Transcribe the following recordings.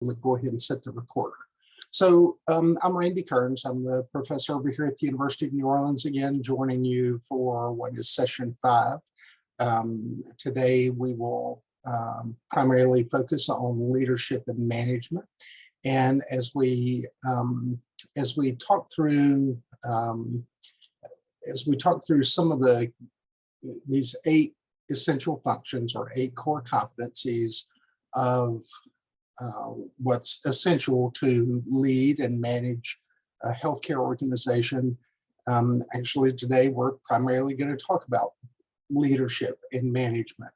We'll go ahead and set the recorder. So I'm Randy Kearns. I'm the professor over here at the University of New Orleans, again, joining you for what is session 5. Today we will primarily focus on leadership and management. And as we talk through some of these 8 essential functions or 8 core competencies of what's essential to lead and manage a healthcare organization. Actually, today we're primarily going to talk about leadership and management.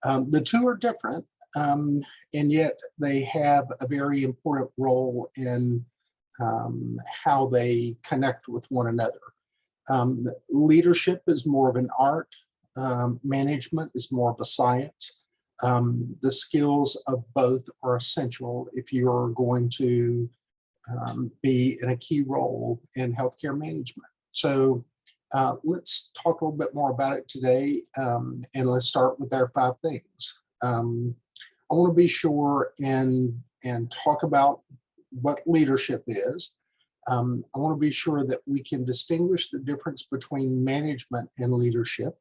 The two are different, and yet they have a very important role in how they connect with one another. Leadership is more of an art. Management is more of a science. The skills of both are essential if you're going to be in a key role in healthcare management. So let's talk a little bit more about it today, and let's start with our 5 things. I want to be sure and talk about what leadership is. I want to be sure that we can distinguish the difference between management and leadership.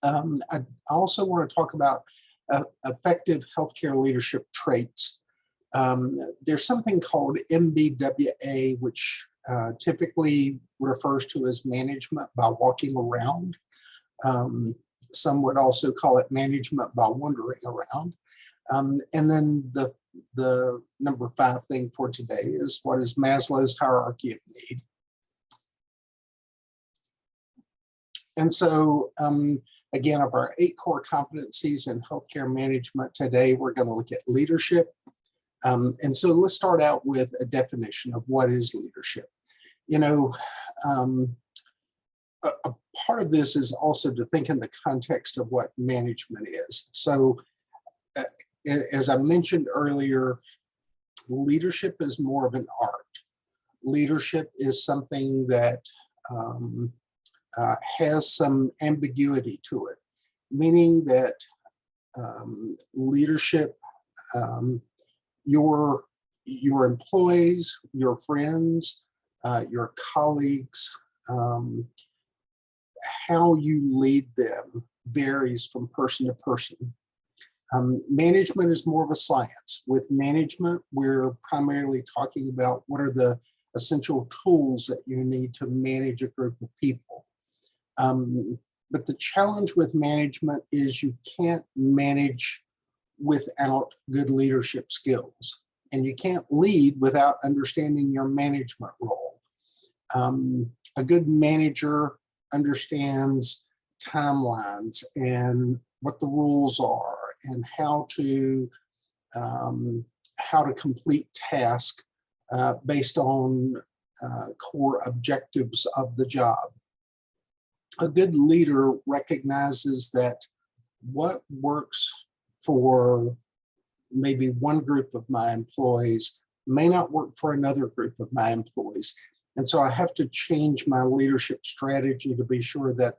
I also want to talk about effective healthcare leadership traits. There's something called MBWA, which typically refers to as management by walking around. Some would also call it management by wandering around. And then the number 5 thing for today is what is Maslow's hierarchy of need. And so, again, of our 8 core competencies in healthcare management today, we're going to look at leadership. And so let's start out with a definition of what is leadership. You know, a part of this is also to think in the context of what management is. So as I mentioned earlier, leadership is more of an art. Leadership is something that has some ambiguity to it, meaning that leadership, your employees, your friends, your colleagues, how you lead them varies from person to person. Management is more of a science. With management, we're primarily talking about what are the essential tools that you need to manage a group of people. But the challenge with management is you can't manage without good leadership skills, and you can't lead without understanding your management role. A good manager understands timelines and what the rules are and how to complete tasks based on core objectives of the job. A good leader recognizes that what works for maybe one group of my employees may not work for another group of my employees. And so I have to change my leadership strategy to be sure that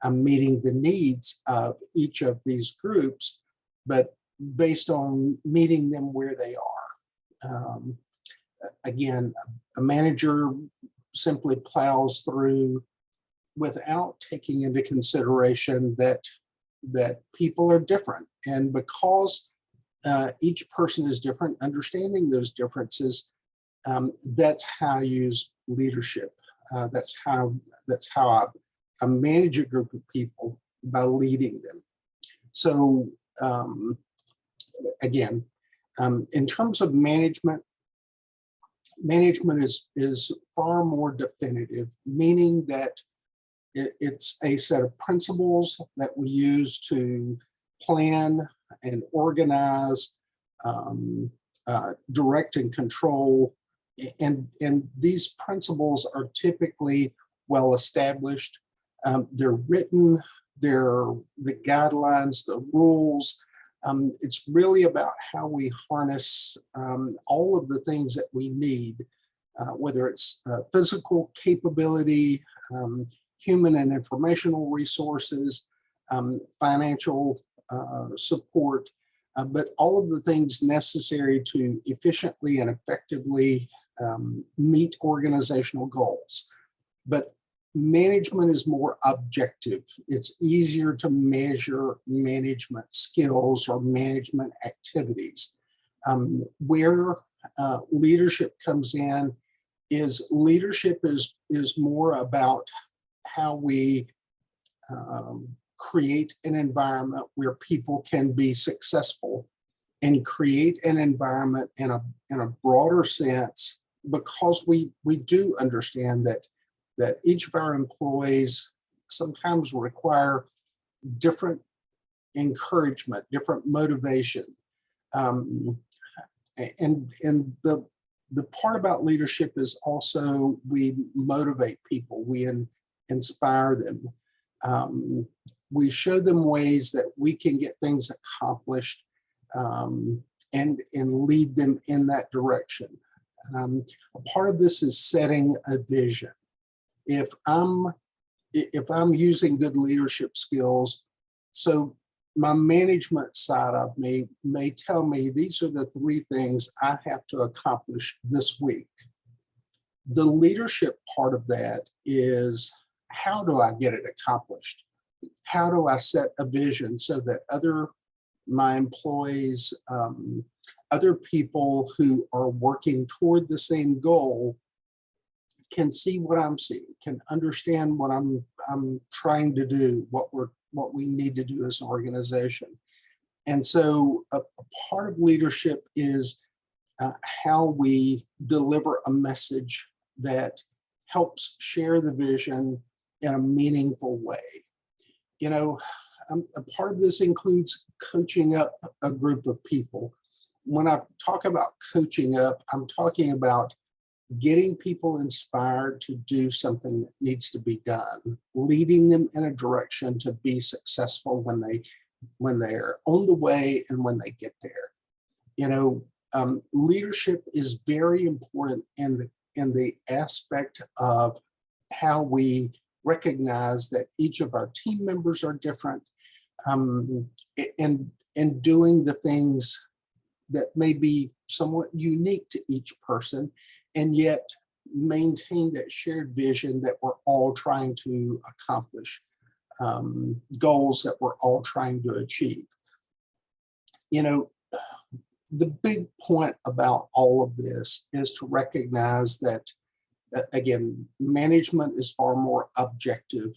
I'm meeting the needs of each of these groups, but based on meeting them where they are. Again, a manager simply plows through without taking into consideration that people are different. And because each person is different, understanding those differences, that's how I use leadership. That's how I manage a group of people, by leading them. So again, in terms of management is far more definitive, meaning that it's a set of principles that we use to plan and organize, direct and control. And these principles are typically well established. They're written, they're the guidelines, the rules. It's really about how we harness all of the things that we need, whether it's physical capability, human and informational resources, financial support, but all of the things necessary to efficiently and effectively meet organizational goals. But management is more objective. It's easier to measure management skills or management activities. Where leadership comes in is leadership is more about how we create an environment where people can be successful, and create an environment in a broader sense, because we do understand that each of our employees sometimes require different encouragement, different motivation. And the part about leadership is also we motivate people, we inspire them. We show them ways that we can get things accomplished, and lead them in that direction. A part of this is setting a vision. If I'm using good leadership skills, so my management side of me may tell me these are the 3 things I have to accomplish this week. The leadership part of that is, how do I get it accomplished? How do I set a vision so that my employees, other people who are working toward the same goal can see what I'm seeing, can understand what I'm trying to do, what we need to do as an organization. And so a part of leadership is how we deliver a message that helps share the vision in a meaningful way. You know, a part of this includes coaching up a group of people. When I talk about coaching up, I'm talking about getting people inspired to do something that needs to be done, leading them in a direction to be successful when they're on the way and when they get there. You know, leadership is very important in the aspect of how we recognize that each of our team members are different, and doing the things that may be somewhat unique to each person, and yet maintain that shared vision that we're all trying to accomplish, goals that we're all trying to achieve. You know, the big point about all of this is to recognize that, again, management is far more objective.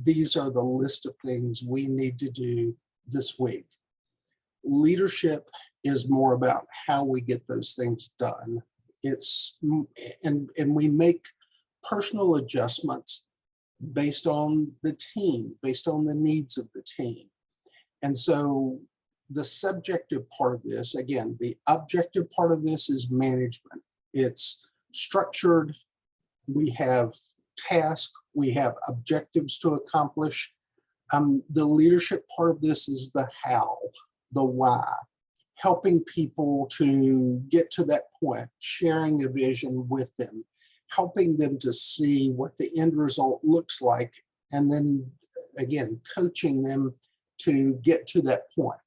These are the list of things we need to do this week. Leadership is more about how we get those things done. And we make personal adjustments based on the team, based on the needs of the team. And so the subjective part of this, again, the objective part of this is management. It's structured. We have tasks, we have objectives to accomplish. The leadership part of this is the how, the why, helping people to get to that point, sharing a vision with them, helping them to see what the end result looks like, and then again, coaching them to get to that point.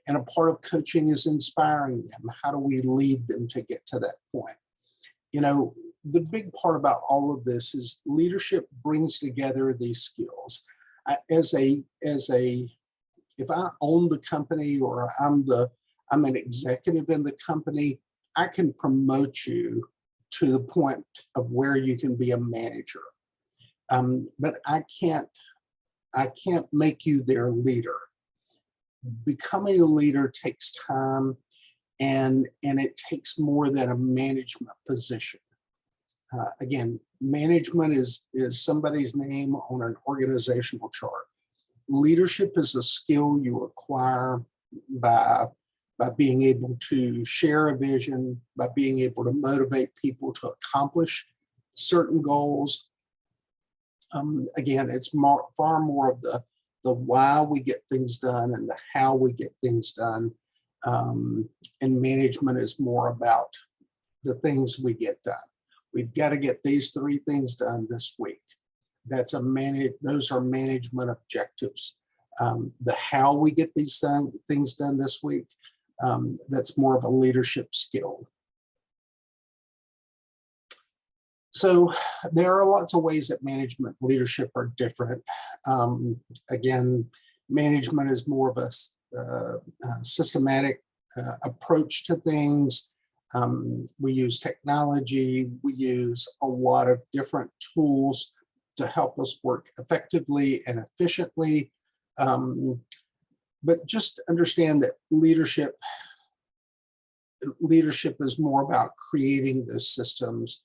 And a part of coaching is inspiring them. How do we lead them to get to that point? You know, the big part about all of this is leadership brings together these skills. If I own the company, or I'm an executive in the company, I can promote you to the point of where you can be a manager. But I can't make you their leader. Becoming a leader takes time, and it takes more than a management position. Again, management is somebody's name on an organizational chart. Leadership is a skill you acquire by being able to share a vision, by being able to motivate people to accomplish certain goals. Again, it's far more of the why we get things done and the how we get things done. And management is more about the things we get done. We've got to get these 3 things done this week. Those are management objectives. The how we get these things done this week, that's more of a leadership skill. So there are lots of ways that management leadership are different. Again, management is more of a systematic approach to things. We use technology. We use a lot of different tools to help us work effectively and efficiently. But just understand that leadership is more about creating those systems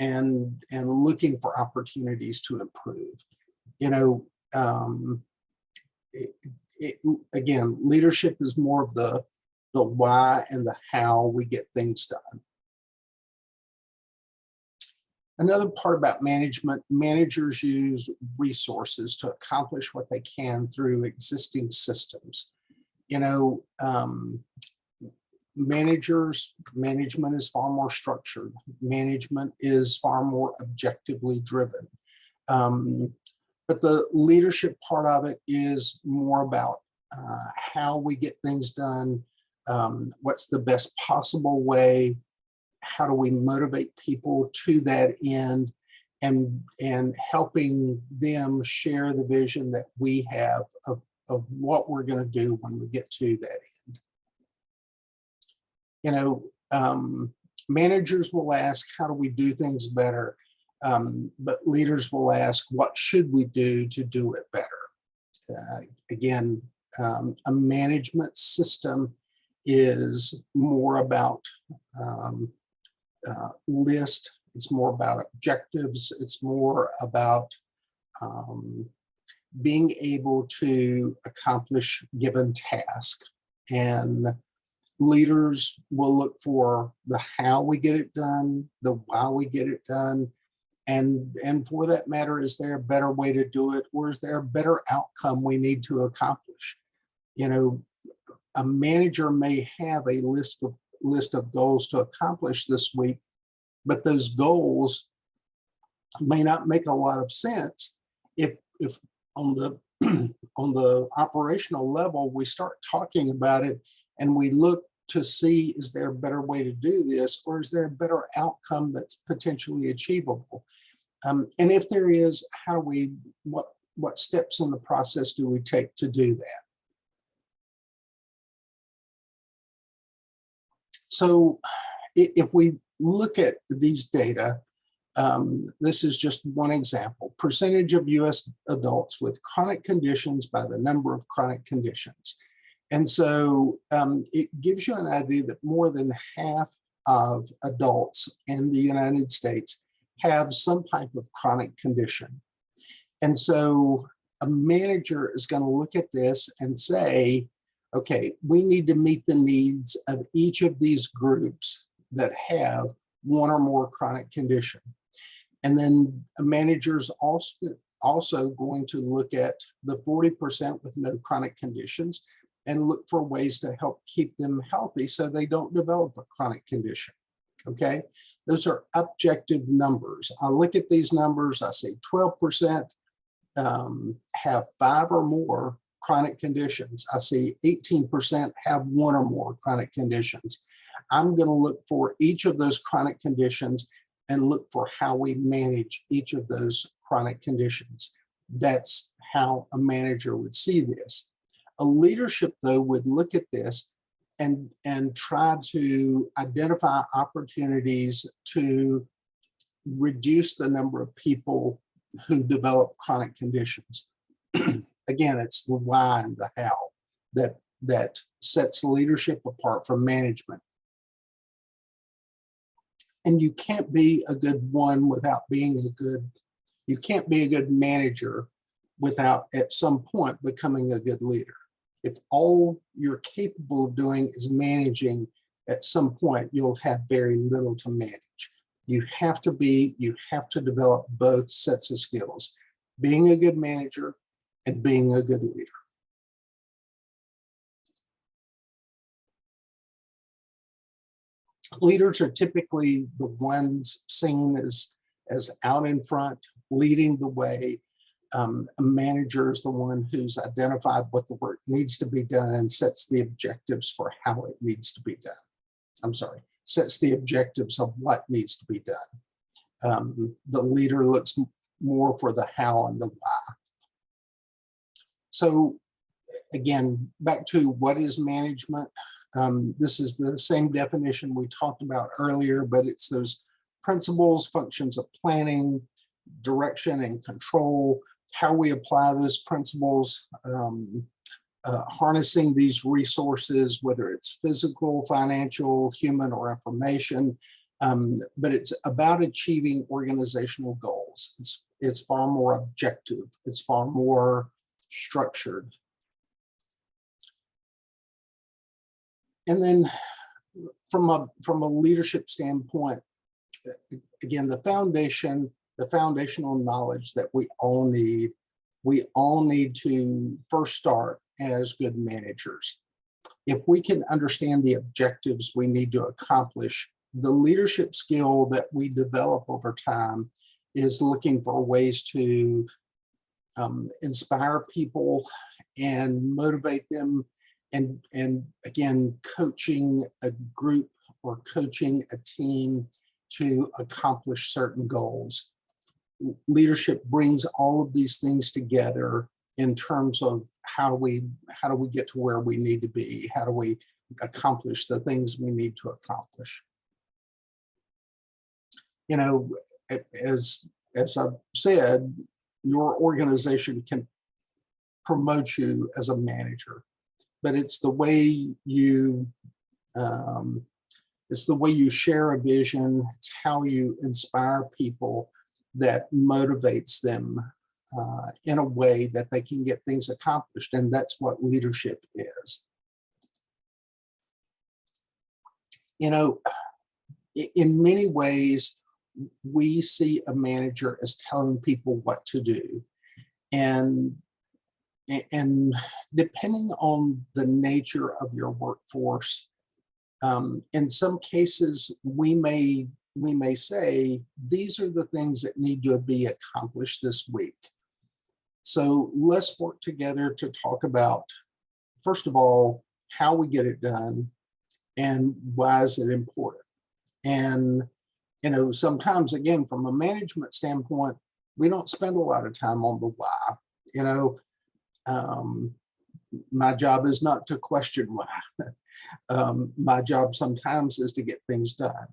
and looking for opportunities to improve. You know, again, leadership is more of the why and the how we get things done. Another part about management, managers use resources to accomplish what they can through existing systems. You know, management is far more structured. Management is far more objectively driven. But the leadership part of it is more about how we get things done, what's the best possible way, how do we motivate people to that end, and helping them share the vision that we have of what we're going to do when we get to that end. You know, managers will ask, how do we do things better? But leaders will ask, what should we do to do it better? Again, a management system is more about list, it's more about objectives, it's more about being able to accomplish given task. And leaders will look for the how we get it done, the why we get it done, and for that matter, is there a better way to do it, or is there a better outcome we need to accomplish? You know, a manager may have a list of goals to accomplish this week, but those goals may not make a lot of sense if on the on the operational level we start talking about it and we look to see, is there a better way to do this, or is there a better outcome that's potentially achievable? And if there is, how do we, what steps in the process do we take to do that? So if we look at these data, this is just one example. Percentage of US adults with chronic conditions by the number of chronic conditions. And so it gives you an idea that more than half of adults in the United States have some type of chronic condition. And so a manager is going to look at this and say, okay, we need to meet the needs of each of these groups that have one or more chronic condition. And then a manager's also going to look at the 40% with no chronic conditions and look for ways to help keep them healthy so they don't develop a chronic condition. Okay, those are objective numbers. I look at these numbers, I say 12% have 5 or more chronic conditions. I see 18% have 1 or more chronic conditions. I'm going to look for each of those chronic conditions and look for how we manage each of those chronic conditions. That's how a manager would see this. A leadership, though, would look at this and try to identify opportunities to reduce the number of people who develop chronic conditions. Again, it's the why and the how that sets leadership apart from management. And you can't be a good one without being you can't be a good manager without at some point becoming a good leader. If all you're capable of doing is managing, at some point you'll have very little to manage. You have to develop both sets of skills, being a good manager and being a good leader. Leaders are typically the ones seen as out in front, leading the way, A manager is the one who's identified what the work needs to be done and sets the objectives for how it needs to be done. I'm sorry, sets the objectives of what needs to be done. The leader looks more for the how and the why. So again, back to what is management? This is the same definition we talked about earlier, but it's those principles, functions of planning, direction and control, how we apply those principles, harnessing these resources, whether it's physical, financial, human, or information. But it's about achieving organizational goals. It's far more objective. It's far more structured. And then from a leadership standpoint, again, the foundational knowledge that we all need to first start as good managers. If we can understand the objectives we need to accomplish, the leadership skill that we develop over time is looking for ways to inspire people and motivate them, and again, coaching a group or coaching a team to accomplish certain goals. Leadership brings all of these things together in terms of how do we get to where we need to be? How do we accomplish the things we need to accomplish? You know, as I've said, your organization can promote you as a manager, but it's the way you share a vision. It's how you inspire people that motivates them in a way that they can get things accomplished, and that's what leadership is. You know, in many ways, we see a manager as telling people what to do, and depending on the nature of your workforce, in some cases we may say these are the things that need to be accomplished this week. So let's work together to talk about, first of all, how we get it done and why is it important. And you know, sometimes, again, from a management standpoint, we don't spend a lot of time on the why. You know, my job is not to question why. My job sometimes is to get things done.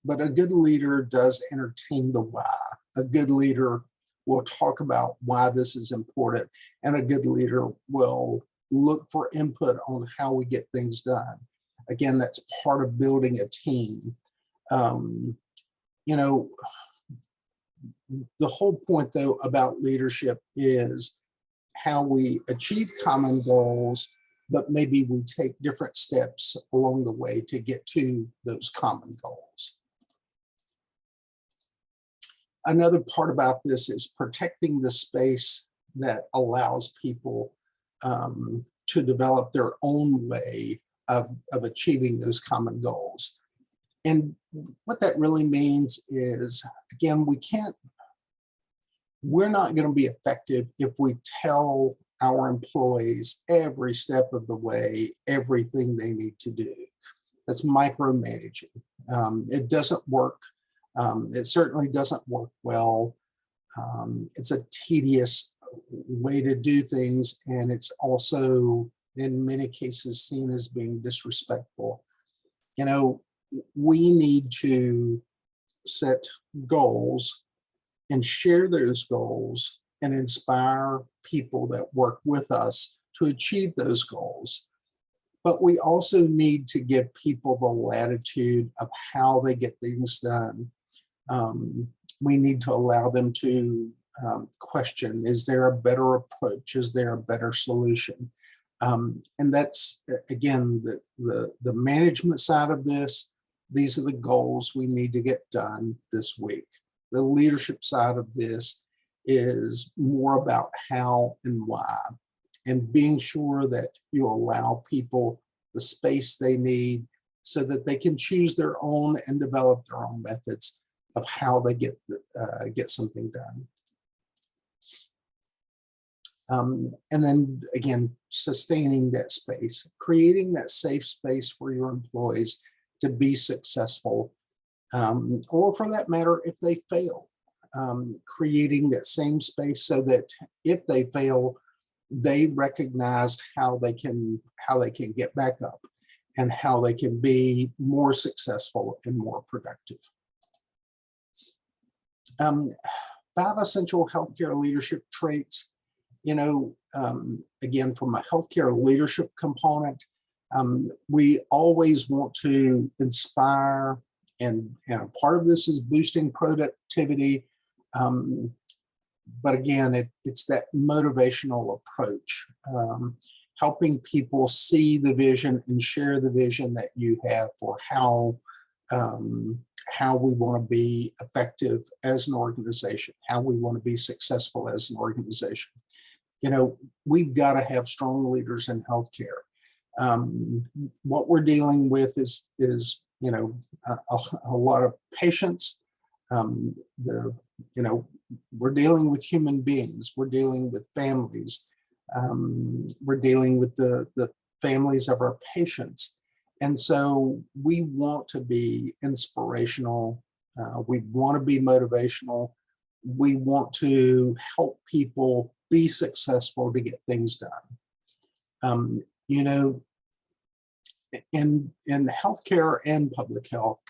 But a good leader does entertain the why. A good leader will talk about why this is important, and a good leader will look for input on how we get things done. Again, that's part of building a team. You know, the whole point, though, about leadership is how we achieve common goals, but maybe we take different steps along the way to get to those common goals. Another part about this is protecting the space that allows people to develop their own way of achieving those common goals. And what that really means is, again, we're not going to be effective if we tell our employees every step of the way, everything they need to do. That's micromanaging. It doesn't work. It certainly doesn't work well. It's a tedious way to do things, and it's also, in many cases, seen as being disrespectful. You know, we need to set goals and share those goals and inspire people that work with us to achieve those goals. But we also need to give people the latitude of how they get things done. We need to allow them to question, is there a better approach? Is there a better solution? And that's, again, the management side of this. These are the goals we need to get done this week. The leadership side of this is more about how and why, and being sure that you allow people the space they need so that they can choose their own and develop their own methods of how they get something done. And then again, sustaining that space, creating that safe space for your employees to be successful, or for that matter, if they fail, creating that same space so that if they fail, they recognize how they can get back up and how they can be more successful and more productive. 5 essential healthcare leadership traits. Again, from a healthcare leadership component, we always want to inspire, and part of this is boosting productivity. But again, it's that motivational approach, helping people see the vision and share the vision that you have for how we want to be effective as an organization, how we want to be successful as an organization. We've got to have strong leaders in healthcare. What we're dealing with is a lot of patients. We're dealing with human beings. We're dealing with families. We're dealing with the families of our patients. And so we want to be inspirational. We want to be motivational. We want to help people be successful to get things done. In healthcare and public health,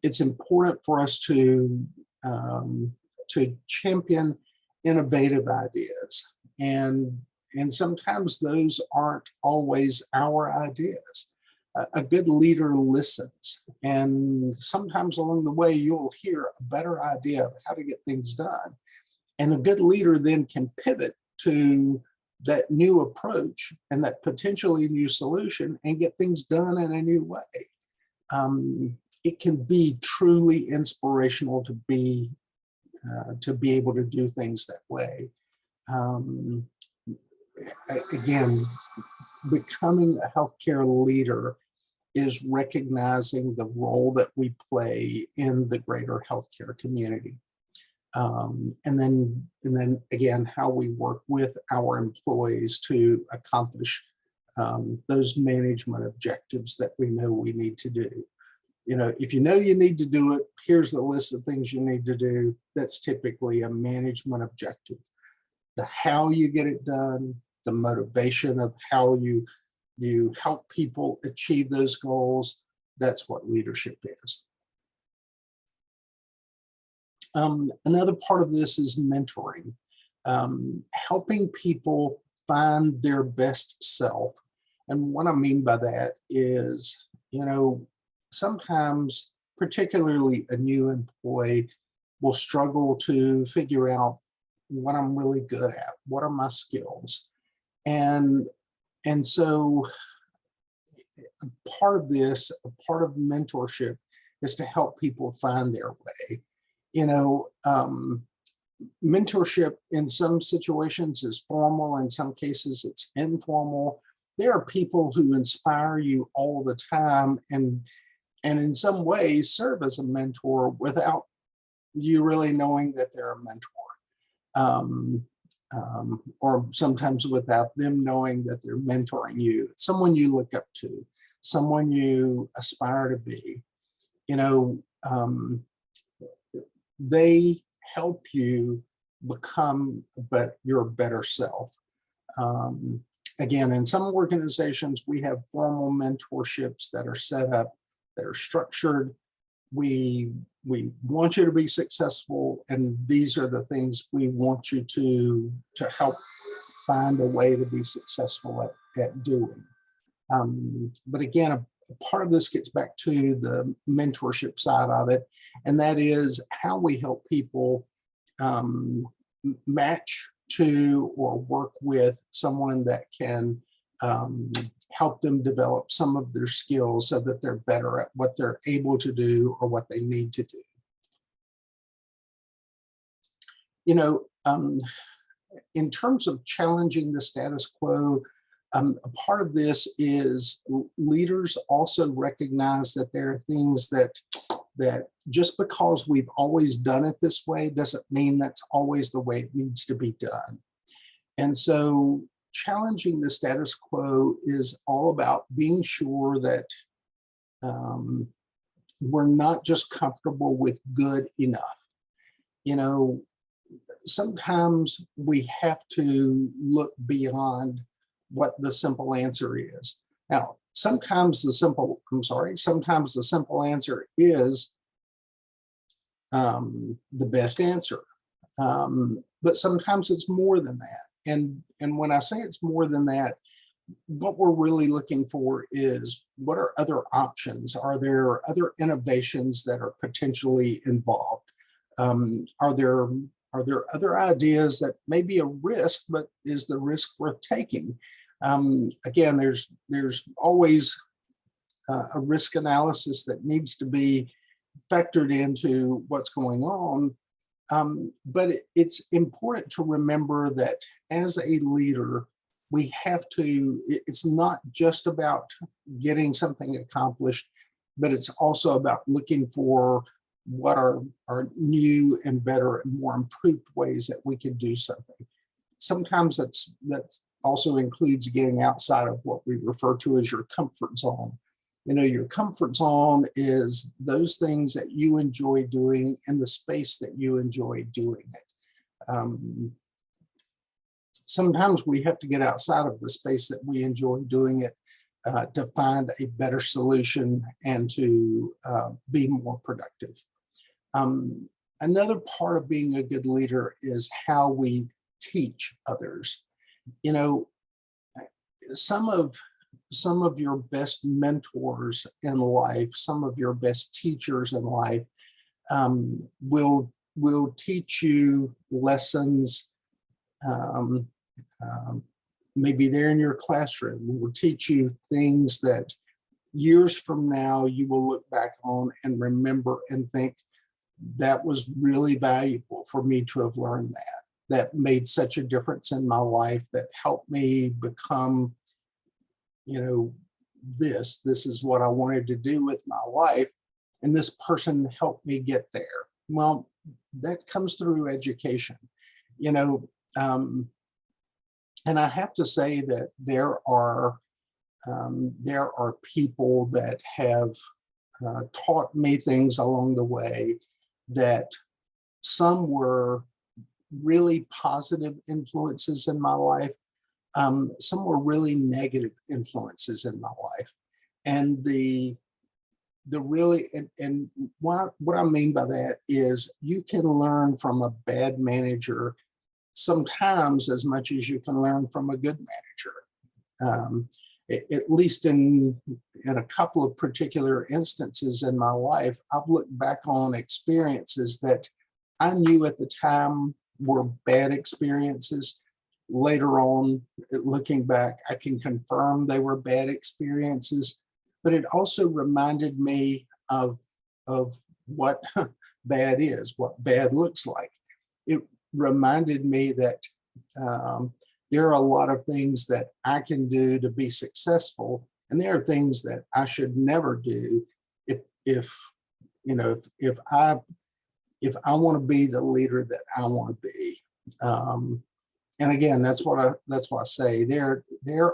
it's important for us to champion innovative ideas, and sometimes those aren't always our ideas. A good leader listens, and sometimes along the way you'll hear a better idea of how to get things done, and a good leader then can pivot to that new approach and that potentially new solution and get things done in a new way. It can be truly inspirational to be able to do things that way. Again, becoming a healthcare leader is recognizing the role that we play in the greater healthcare community. And then again, how we work with our employees to accomplish those management objectives that we know we need to do. If you know you need to do it, here's the list of things you need to do. That's typically a management objective. The how you get it done, the motivation of how you help people achieve those goals, that's what leadership is. Another part of this is mentoring, helping people find their best self. And what I mean by that is, sometimes, particularly a new employee, will struggle to figure out what I'm really good at, what are my skills. And so a part of this, a part of mentorship is to help people find their way. Mentorship in some situations is formal, in some cases it's informal. There are people who inspire you all the time and in some ways serve as a mentor without you really knowing that they're a mentor. Or sometimes without them knowing that they're mentoring you. Someone you look up to, someone you aspire to be. They help you become your better self. Again, in some organizations, we have formal mentorships that are set up, that are structured. We want you to be successful, and these are the things we want you to help find a way to be successful at doing. But again, a part of this gets back to the mentorship side of it, and that is how we help people match to or work with someone that can help them develop some of their skills so that they're better at what they're able to do or what they need to do. In terms of challenging the status quo, a part of this is leaders also recognize that there are things that just because we've always done it this way doesn't mean that's always the way it needs to be done. And so challenging the status quo is all about being sure that we're not just comfortable with good enough. You know, sometimes we have to look beyond what the simple answer is. Now, sometimes the simple answer is the best answer. But sometimes it's more than that. And when I say it's more than that, what we're really looking for is, what are other options? Are there other innovations that are potentially involved? Are there other ideas that may be a risk, but is the risk worth taking? Again, there's always a risk analysis that needs to be factored into what's going on. But it's important to remember that as a leader, we have to, it's not just about getting something accomplished, but it's also about looking for what are new and better and more improved ways that we can do something. Sometimes that's also includes getting outside of what we refer to as your comfort zone. You know, your comfort zone is those things that you enjoy doing in the space that you enjoy doing it. Sometimes we have to get outside of the space that we enjoy doing it to find a better solution and to be more productive. Another part of being a good leader is how we teach others. You know, some of your best mentors in life, some of your best teachers in life will teach you lessons. Maybe they're in your classroom, will teach you things that years from now you will look back on and remember and think, that was really valuable for me to have learned that. That made such a difference in my life, that helped me become, you know, this is what I wanted to do with my life. And this person helped me get there. Well, that comes through education, you know. And I have to say that there are people that have taught me things along the way, that some were really positive influences in my life. Some were really negative influences in my life. And the really, and what I mean by that is, you can learn from a bad manager sometimes as much as you can learn from a good manager. At least in a couple of particular instances in my life, I've looked back on experiences that I knew at the time were bad experiences. Later on, looking back, I can confirm they were bad experiences, but it also reminded me of what bad is, what bad looks like. It reminded me that there are a lot of things that I can do to be successful, and there are things that I should never do if I want to be the leader that I want to be. And again, that's what I say. There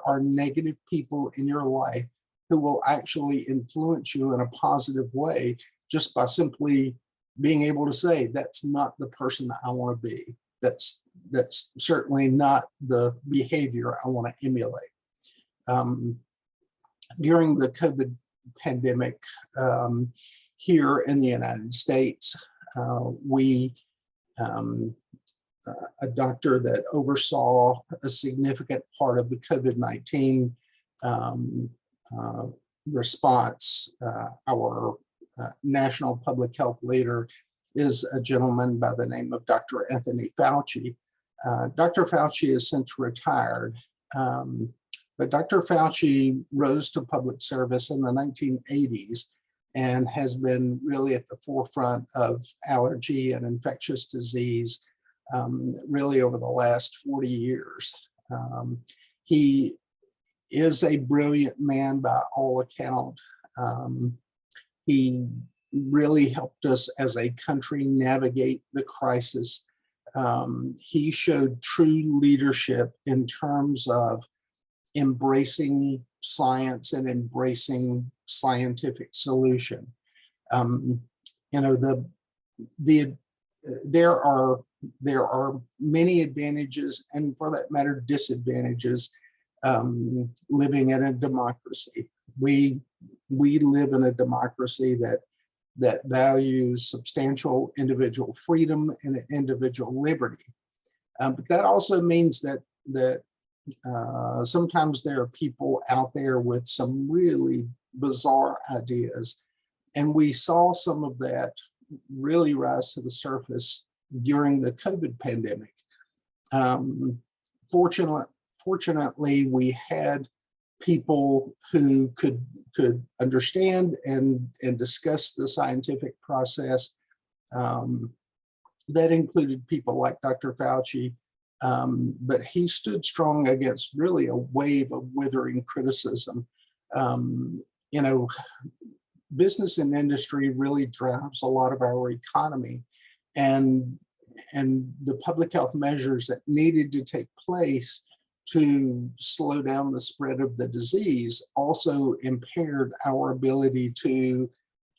are negative people in your life who will actually influence you in a positive way, just by simply being able to say, that's not the person I want to be. That's certainly not the behavior I want to emulate. During the COVID pandemic here in the United States, a doctor that oversaw a significant part of the COVID-19 response, our national public health leader, is a gentleman by the name of Dr. Anthony Fauci. Dr. Fauci is since retired, but Dr. Fauci rose to public service in the 1980s and has been really at the forefront of allergy and infectious disease really over the last 40 years. He is a brilliant man by all account. He really helped us as a country navigate the crisis. He showed true leadership in terms of embracing science and embracing scientific solution. You know, there are many advantages, and for that matter, disadvantages, living in a democracy. We live in a democracy that values substantial individual freedom and individual liberty. But that also means that sometimes there are people out there with some really bizarre ideas. And we saw some of that really rise to the surface during the COVID pandemic. Fortunately, we had people who could understand and discuss the scientific process. That included people like Dr. Fauci, but he stood strong against really a wave of withering criticism. You know, business and industry really drives a lot of our economy, and the public health measures that needed to take place to slow down the spread of the disease also impaired our ability to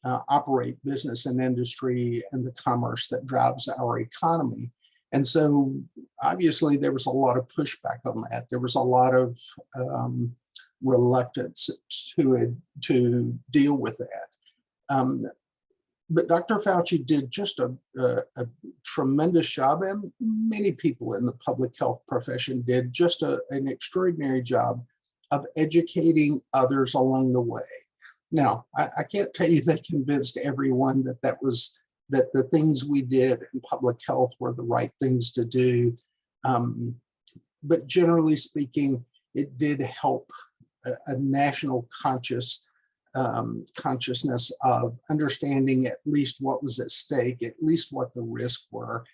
operate business and industry and the commerce that drives our economy. And so obviously there was a lot of pushback on that. There was a lot of reluctance to deal with that. But Dr. Fauci did just a tremendous job, and many people in the public health profession did just an extraordinary job of educating others along the way. Now, I can't tell you they convinced everyone that the things we did in public health were the right things to do. But generally speaking, it did help a national consciousness of understanding at least what was at stake, at least what the risks were.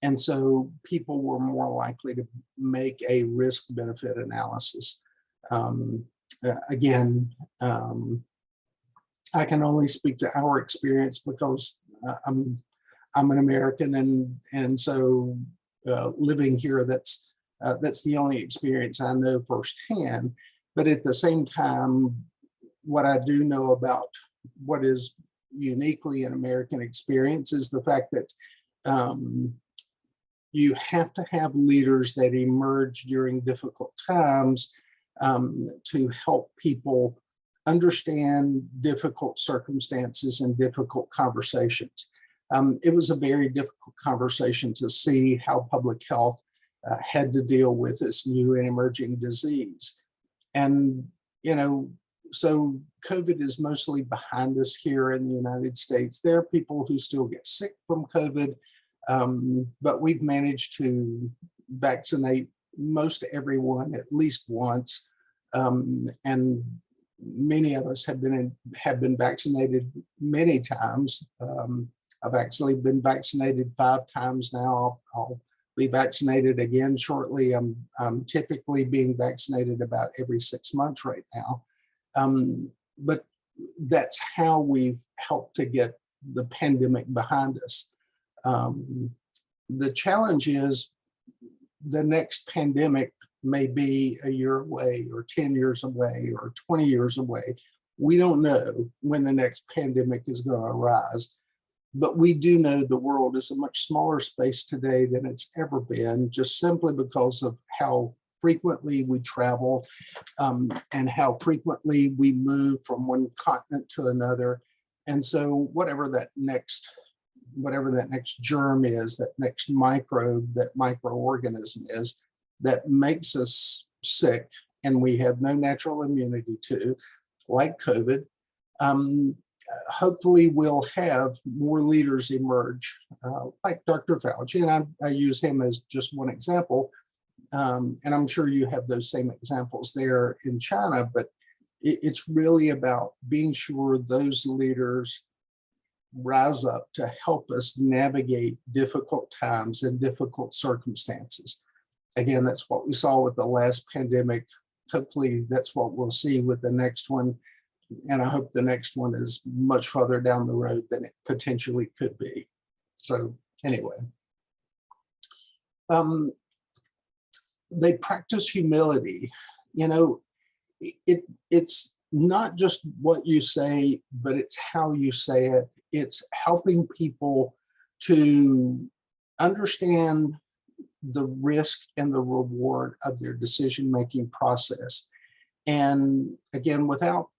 And so people were more likely to make a risk-benefit analysis. Again, I can only speak to our experience because I'm an American, and so living here, that's the only experience I know firsthand. But at the same time, what I do know about what is uniquely an American experience is the fact that you have to have leaders that emerge during difficult times to help people understand difficult circumstances and difficult conversations. It was a very difficult conversation to see how public health had to deal with this new and emerging disease. And, you know, so COVID is mostly behind us here in the United States. There are people who still get sick from COVID, but we've managed to vaccinate most everyone at least once. And many of us have been vaccinated many times. I've actually been vaccinated 5 times now. I'll be vaccinated again shortly. I'm typically being vaccinated about every 6 months right now. But that's how we've helped to get the pandemic behind us. The challenge is the next pandemic may be a year away or 10 years away or 20 years away. We don't know when the next pandemic is going to arise, but we do know the world is a much smaller space today than it's ever been, just simply because of how frequently we travel and how frequently we move from one continent to another. And so whatever that next germ is, that next microbe, that microorganism is that makes us sick and we have no natural immunity to, like COVID, hopefully we'll have more leaders emerge, like Dr. Fauci, and I use him as just one example. And I'm sure you have those same examples there in China, but it's really about being sure those leaders rise up to help us navigate difficult times and difficult circumstances. Again, that's what we saw with the last pandemic. Hopefully that's what we'll see with the next one. And I hope the next one is much further down the road than it potentially could be. So anyway. They practice humility. You know, it's not just what you say, but it's how you say it. It's helping people to understand the risk and the reward of their decision-making process. And again, without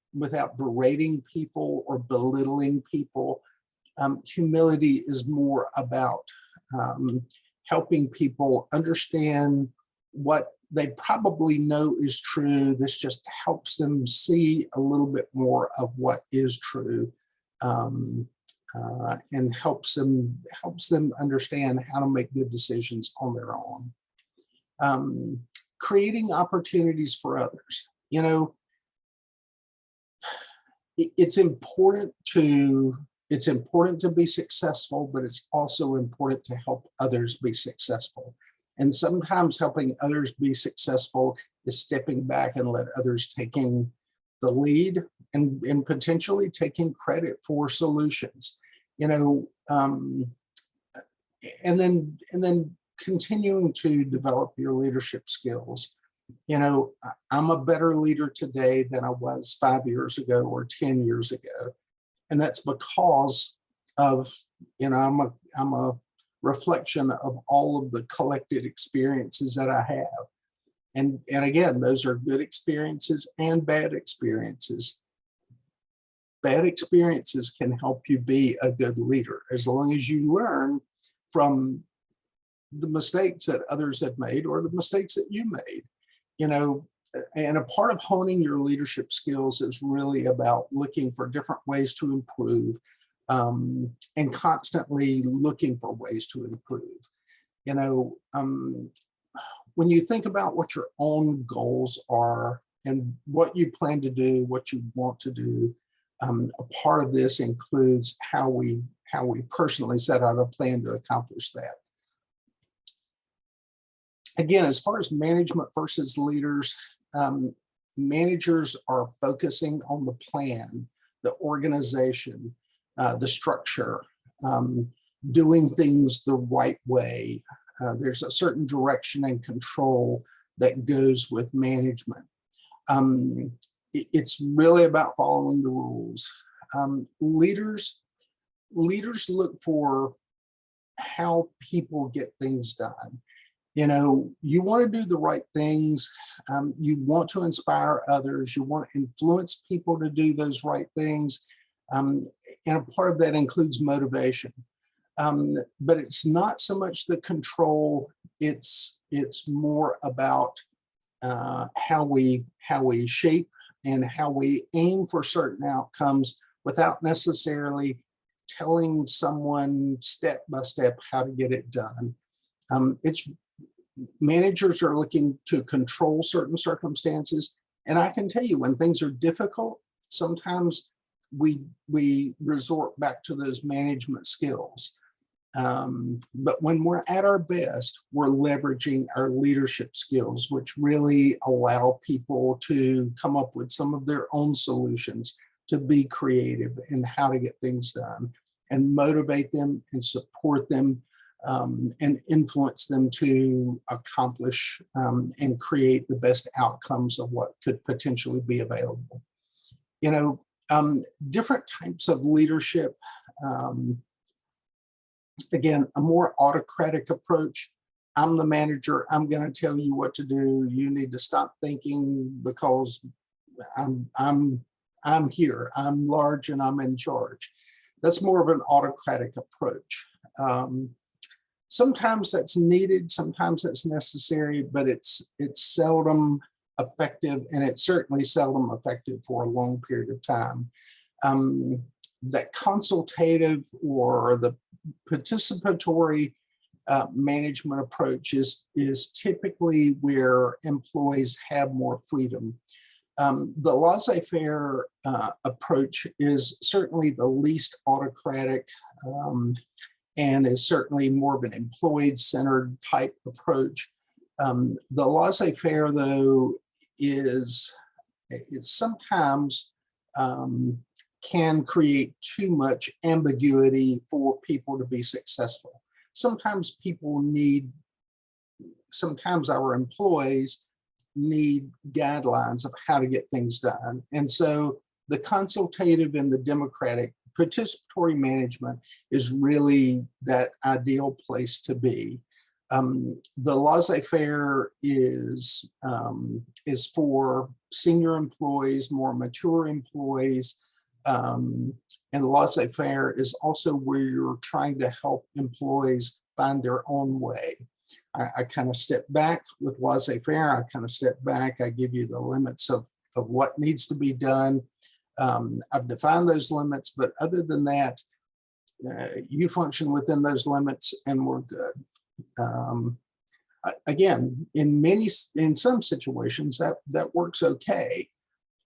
berating people or belittling people, humility is more about helping people understand what they probably know is true. This just helps them see a little bit more of what is true, and helps them understand how to make good decisions on their own. Creating opportunities for others. You know, it's important to be successful, but it's also important to help others be successful. And sometimes helping others be successful is stepping back and let others taking the lead and potentially taking credit for solutions. You know, and then continuing to develop your leadership skills. You know, I'm a better leader today than I was 5 years ago or 10 years ago. And that's because of, you know, I'm a reflection of all of the collected experiences that I have. And again, those are good experiences and bad experiences. Bad experiences can help you be a good leader as long as you learn from the mistakes that others have made or the mistakes that you made. You know, and a part of honing your leadership skills is really about looking for different ways to improve, and constantly looking for ways to improve. You know, when you think about what your own goals are and what you plan to do, what you want to do, a part of this includes how we personally set out a plan to accomplish that. Again, as far as management versus leaders, managers are focusing on the plan, the organization, the structure, doing things the right way. There's a certain direction and control that goes with management. It's really about following the rules. Leaders look for how people get things done. You know, you want to do the right things. You want to inspire others. You want to influence people to do those right things. And a part of that includes motivation. But it's not so much the control. It's more about how we shape and how we aim for certain outcomes without necessarily telling someone step by step how to get it done. Managers are looking to control certain circumstances. And I can tell you, when things are difficult, sometimes we resort back to those management skills. But when we're at our best, we're leveraging our leadership skills, which really allow people to come up with some of their own solutions, to be creative in how to get things done, and motivate them and support them, and influence them to accomplish and create the best outcomes of what could potentially be available. You know, different types of leadership. Again, a more autocratic approach. I'm the manager. I'm going to tell you what to do. You need to stop thinking because I'm here. I'm large and I'm in charge. That's more of an autocratic approach. Sometimes that's needed, sometimes that's necessary, but it's seldom effective, and it's certainly seldom effective for a long period of time. That consultative or the participatory management approach is typically where employees have more freedom. The laissez-faire approach is certainly the least autocratic, and is certainly more of an employee-centered type approach. The laissez-faire, though, is sometimes can create too much ambiguity for people to be successful. Sometimes people need sometimes our employees need guidelines of how to get things done. And so the consultative and the democratic participatory management is really that ideal place to be. The laissez-faire is for senior employees, more mature employees, and laissez-faire is also where you're trying to help employees find their own way. I kind of step back with laissez-faire. I kind of step back. I give you the limits of what needs to be done. I've defined those limits, but other than that, you function within those limits and we're good. Again, in some situations that works okay,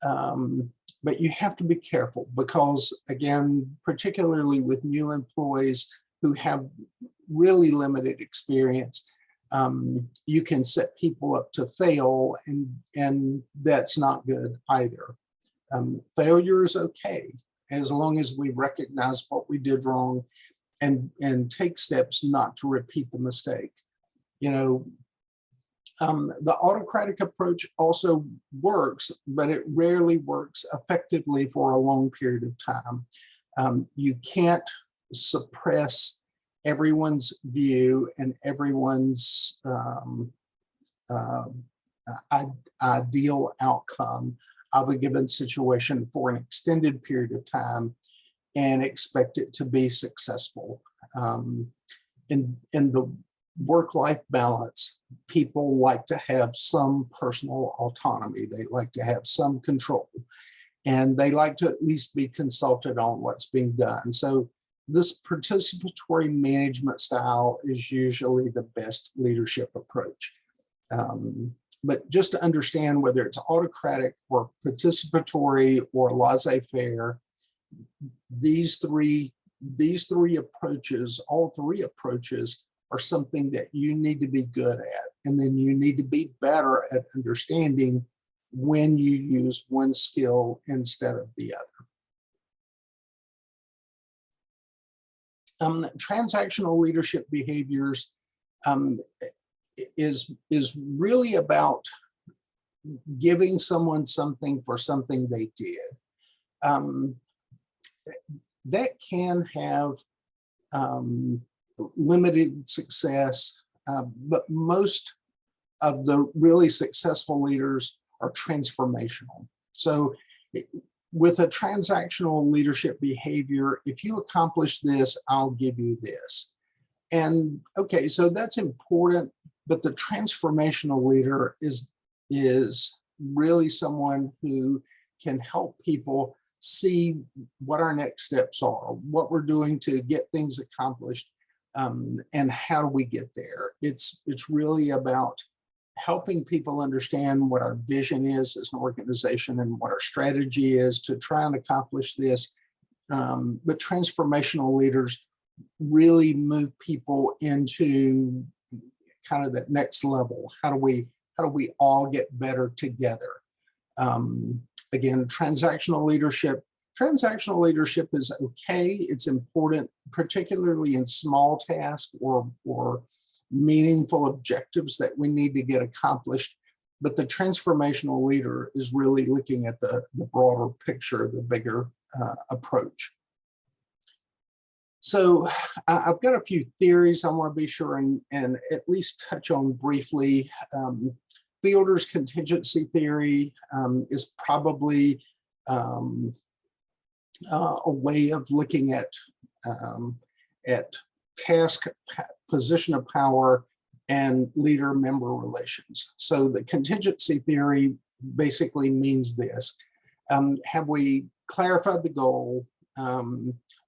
but you have to be careful because, again, particularly with new employees who have really limited experience, you can set people up to fail, and that's not good either. Failure is okay as long as we recognize what we did wrong and take steps not to repeat the mistake. You know, the autocratic approach also works, but it rarely works effectively for a long period of time. You can't suppress everyone's view and everyone's ideal outcome of a given situation for an extended period of time and expect it to be successful. In the work-life balance, people like to have some personal autonomy. They like to have some control, and they like to at least be consulted on what's being done. So this participatory management style is usually the best leadership approach. But just to understand whether it's autocratic or participatory or laissez-faire, these three approaches, all three approaches, are something that you need to be good at. And then you need to be better at understanding when you use one skill instead of the other. Transactional leadership behaviors is really about giving someone something for something they did. That can have limited success, but most of the really successful leaders are transformational. So with a transactional leadership behavior, if you accomplish this, I'll give you this. And okay, so that's important, but the transformational leader is really someone who can help people see what our next steps are, what we're doing to get things accomplished, and how do we get there. It's really about helping people understand what our vision is as an organization and what our strategy is to try and accomplish this. But transformational leaders really move people into kind of that next level. How do we all get better together? Again, transactional leadership is okay. It's important, particularly in small tasks or meaningful objectives that we need to get accomplished. But the transformational leader is really looking at the broader picture, the bigger approach. So I've got a few theories I want to be sure and at least touch on briefly. Fielder's contingency theory is probably a way of looking at task, position of power, and leader-member relations. So the contingency theory basically means this. Have we clarified the goal?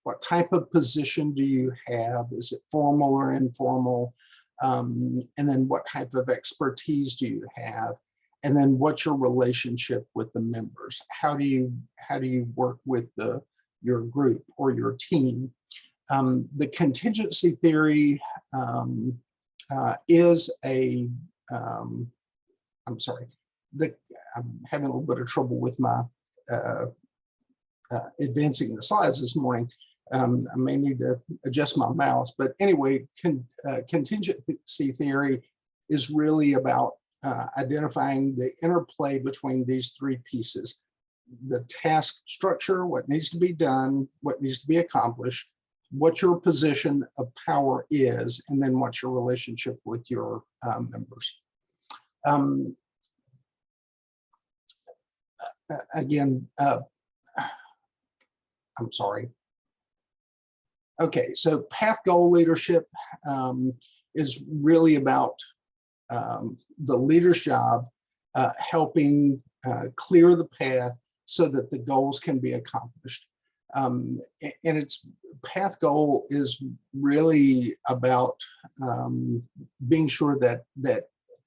What type of position do you have? Is it formal or informal? And then what type of expertise do you have? And then what's your relationship with the members? How do you work with your group or your team? The contingency theory is a, I'm sorry, I'm having a little bit of trouble with my advancing the slides this morning. I may need to adjust my mouse, but anyway, contingency theory is really about identifying the interplay between these three pieces: the task structure, what needs to be done, what needs to be accomplished, what your position of power is, and then what's your relationship with your members. Again, I'm sorry. Okay, so path goal leadership is really about the leader's job helping clear the path so that the goals can be accomplished. And its path goal is really about being sure that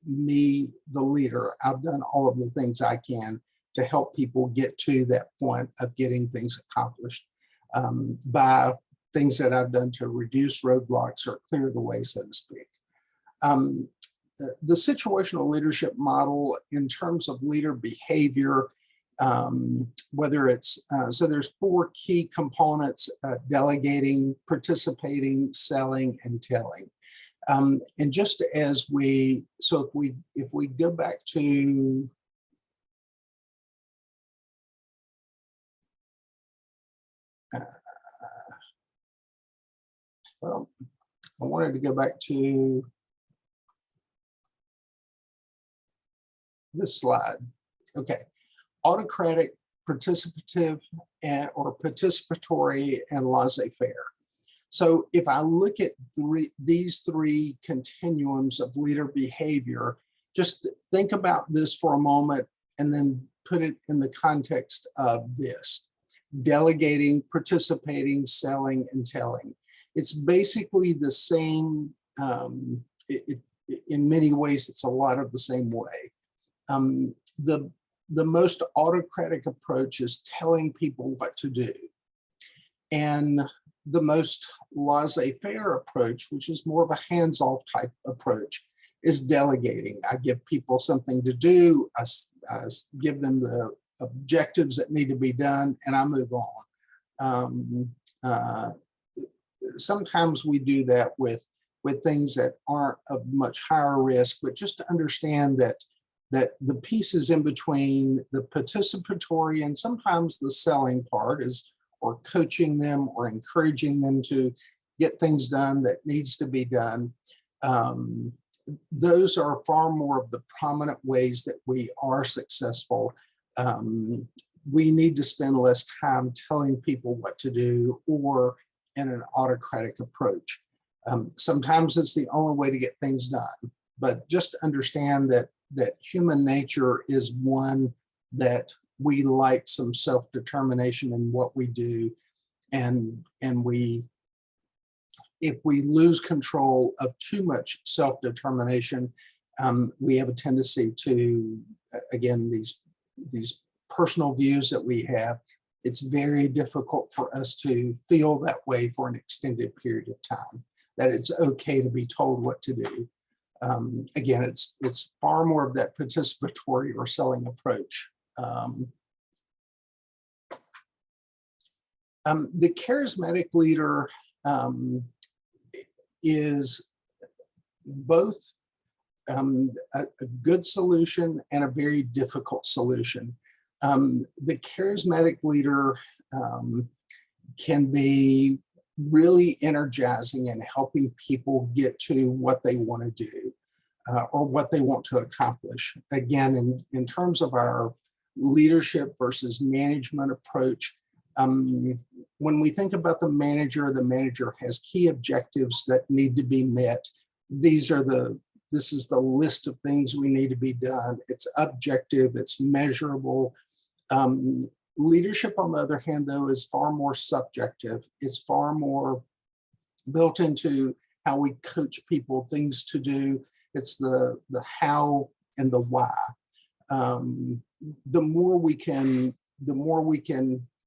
me, the leader, I've done all of the things I can to help people get to that point of getting things accomplished by things that I've done to reduce roadblocks or clear the way, so to speak. The situational leadership model in terms of leader behavior, whether it's, so there's 4 key components: delegating, participating, selling, and telling. And just as we, so if we go back to, well, I wanted to go back to this slide. Okay, autocratic, participative, or participatory, and laissez-faire. So if I look at these 3 continuums of leader behavior, just think about this for a moment and then put it in the context of this: delegating, participating, selling, and telling. It's basically the same, in many ways, it's a lot of the same way. The most autocratic approach is telling people what to do. And the most laissez-faire approach, which is more of a hands-off type approach, is delegating. I give people something to do, I give them the objectives that need to be done, and I move on. Sometimes we do that with things that aren't of much higher risk, but just to understand that the pieces in between the participatory and sometimes the selling part is, or coaching them or encouraging them to get things done that needs to be done. Those are far more of the prominent ways that we are successful. We need to spend less time telling people what to do or in an autocratic approach. Sometimes it's the only way to get things done, but just understand that human nature is one that we like some self-determination in what we do, and if we lose control of too much self-determination, we have a tendency to, again, these personal views that we have, it's very difficult for us to feel that way for an extended period of time, that it's okay to be told what to do. Again, it's far more of that participatory or selling approach. The charismatic leader is both a good solution and a very difficult solution. The charismatic leader can be really energizing and helping people get to what they want to do or what they want to accomplish. Again, in terms of our leadership versus management approach, when we think about the manager has key objectives that need to be met. This is the list of things we need to be done. It's objective, it's measurable. Leadership, on the other hand, though, is far more subjective. It's far more built into how we coach people things to do. It's the how and the why. The more we can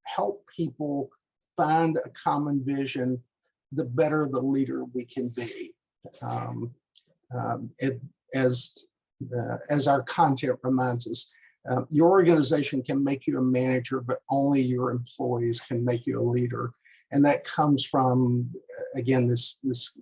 help people find a common vision, the better the leader we can be. As our content reminds us, your organization can make you a manager, but only your employees can make you a leader. And that comes from, again, this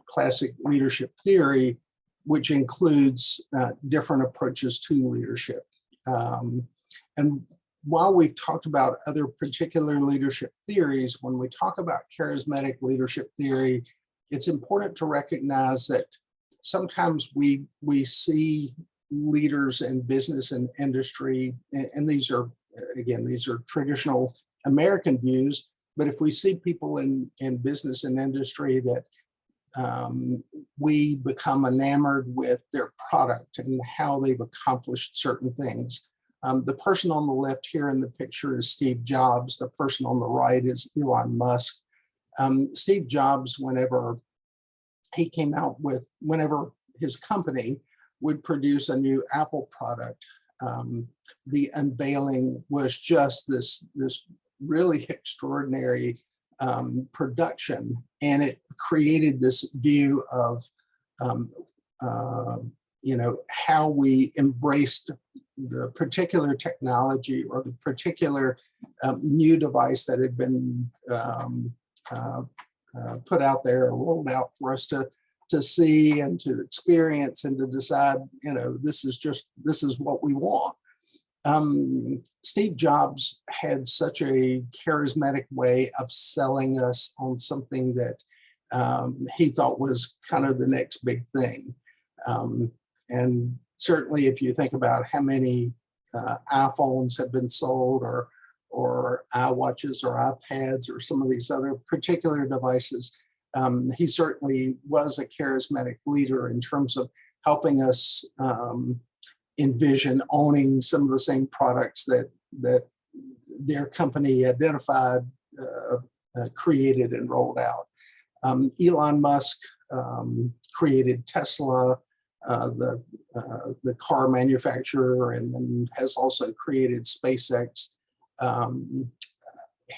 classic leadership theory which includes different approaches to leadership. And while we've talked about other particular leadership theories, when we talk about charismatic leadership theory, it's important to recognize that sometimes we see leaders in business and industry, and these are, again, these are traditional American views, but if we see people in business and industry that we become enamored with their product and how they've accomplished certain things. The person on the left here in the picture is Steve Jobs. The person on the right is Elon Musk. Steve Jobs, whenever he came out with, whenever his company would produce a new Apple product, the unveiling was just this really extraordinary production, and it created this view of how we embraced the particular technology or the particular new device that had been put out there or rolled out for us to see and to experience and to decide, this is what we want. Steve Jobs had such a charismatic way of selling us on something that he thought was kind of the next big thing. And certainly if you think about how many iPhones have been sold or iWatches or iPads or some of these other particular devices, he certainly was a charismatic leader in terms of helping us envision owning some of the same products that their company identified, created, and rolled out. Elon Musk created Tesla, the car manufacturer, and then has also created SpaceX.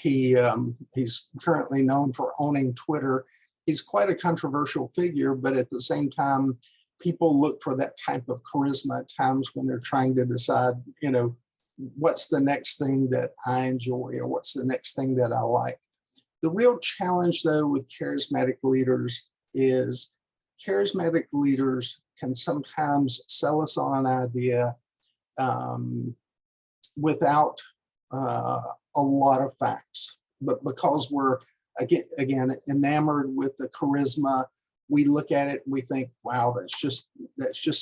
He's currently known for owning Twitter. He's quite a controversial figure, but at the same time, people look for that type of charisma at times when they're trying to decide, what's the next thing that I enjoy or what's the next thing that I like. The real challenge, though, with charismatic leaders is charismatic leaders can sometimes sell us on an idea without a lot of facts, but because we're again enamored with the charisma, we look at it and we think, wow, that's just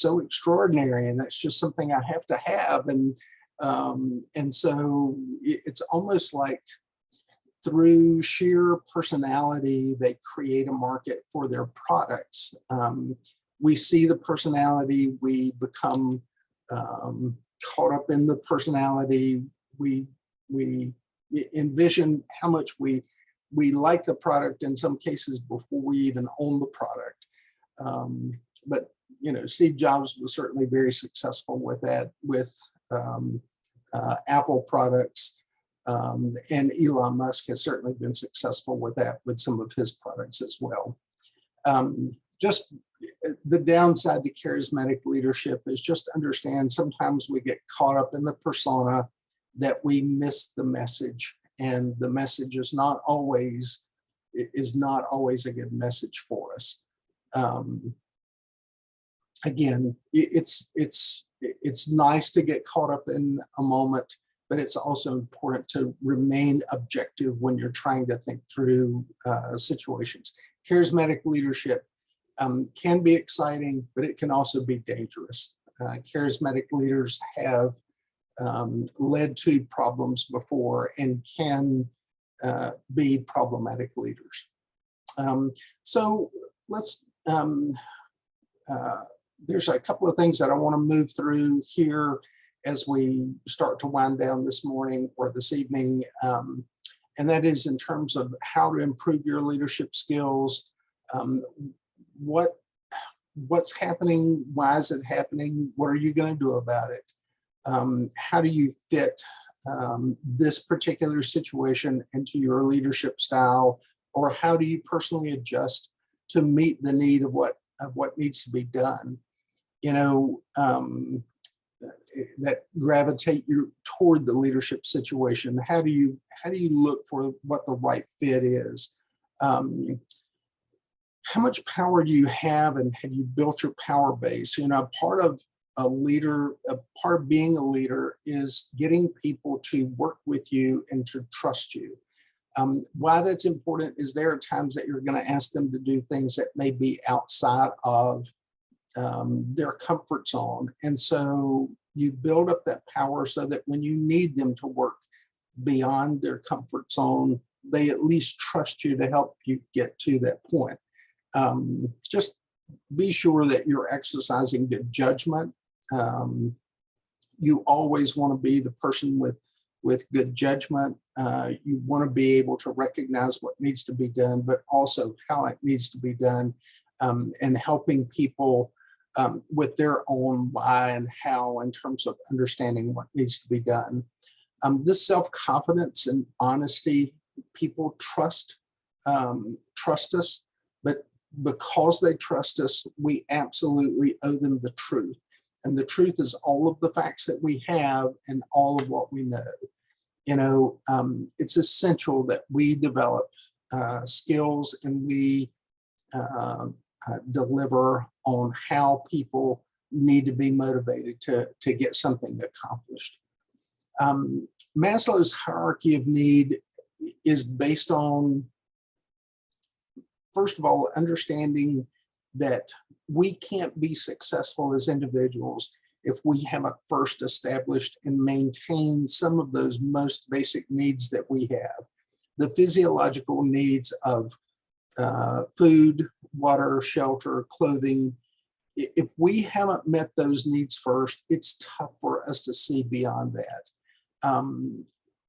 so extraordinary, and that's just something I have to have, and so it's almost like through sheer personality they create a market for their products. We see the personality, we become caught up in the personality, we envision how much we like the product in some cases before we even own the product. But Steve Jobs was certainly very successful with that, with Apple products, and Elon Musk has certainly been successful with that with some of his products as well. Just the downside to charismatic leadership is just understand sometimes we get caught up in the persona that we miss the message, and the message is not always a good message for us. Again, it's nice to get caught up in a moment, but it's also important to remain objective when you're trying to think through situations. Charismatic leadership can be exciting, but it can also be dangerous. Charismatic leaders have led to problems before and can be problematic leaders. So let's, there's a couple of things that I want to move through here as we start to wind down this morning or this evening, and that is in terms of how to improve your leadership skills. What's happening? Why is it happening? What are you going to do about it? How do you fit this particular situation into your leadership style, or how do you personally adjust to meet the need of what needs to be done? That gravitate you toward the leadership situation. How do you look for what the right fit is? how much power do you have, and have you built your power base? You know, part of a leader, a part of being a leader is getting people to work with you and to trust you. Why that's important is there are times that you're going to ask them to do things that may be outside of their comfort zone. And so you build up that power so that when you need them to work beyond their comfort zone, they at least trust you to help you get to that point. Just be sure that you're exercising good judgment. You always want to be the person with good judgment. You want to be able to recognize what needs to be done, but also how it needs to be done, and helping people with their own why and how in terms of understanding what needs to be done. This self-confidence and honesty, people trust us, but because they trust us, we absolutely owe them the truth. And the truth is all of the facts that we have and all of what we know. You know, it's essential that we develop skills and we deliver on how people need to be motivated to get something accomplished. Maslow's hierarchy of need is based on, first of all, understanding that we can't be successful as individuals if we haven't first established and maintained some of those most basic needs that we have. The physiological needs of food, water, shelter, clothing. If we haven't met those needs first, it's tough for us to see beyond that.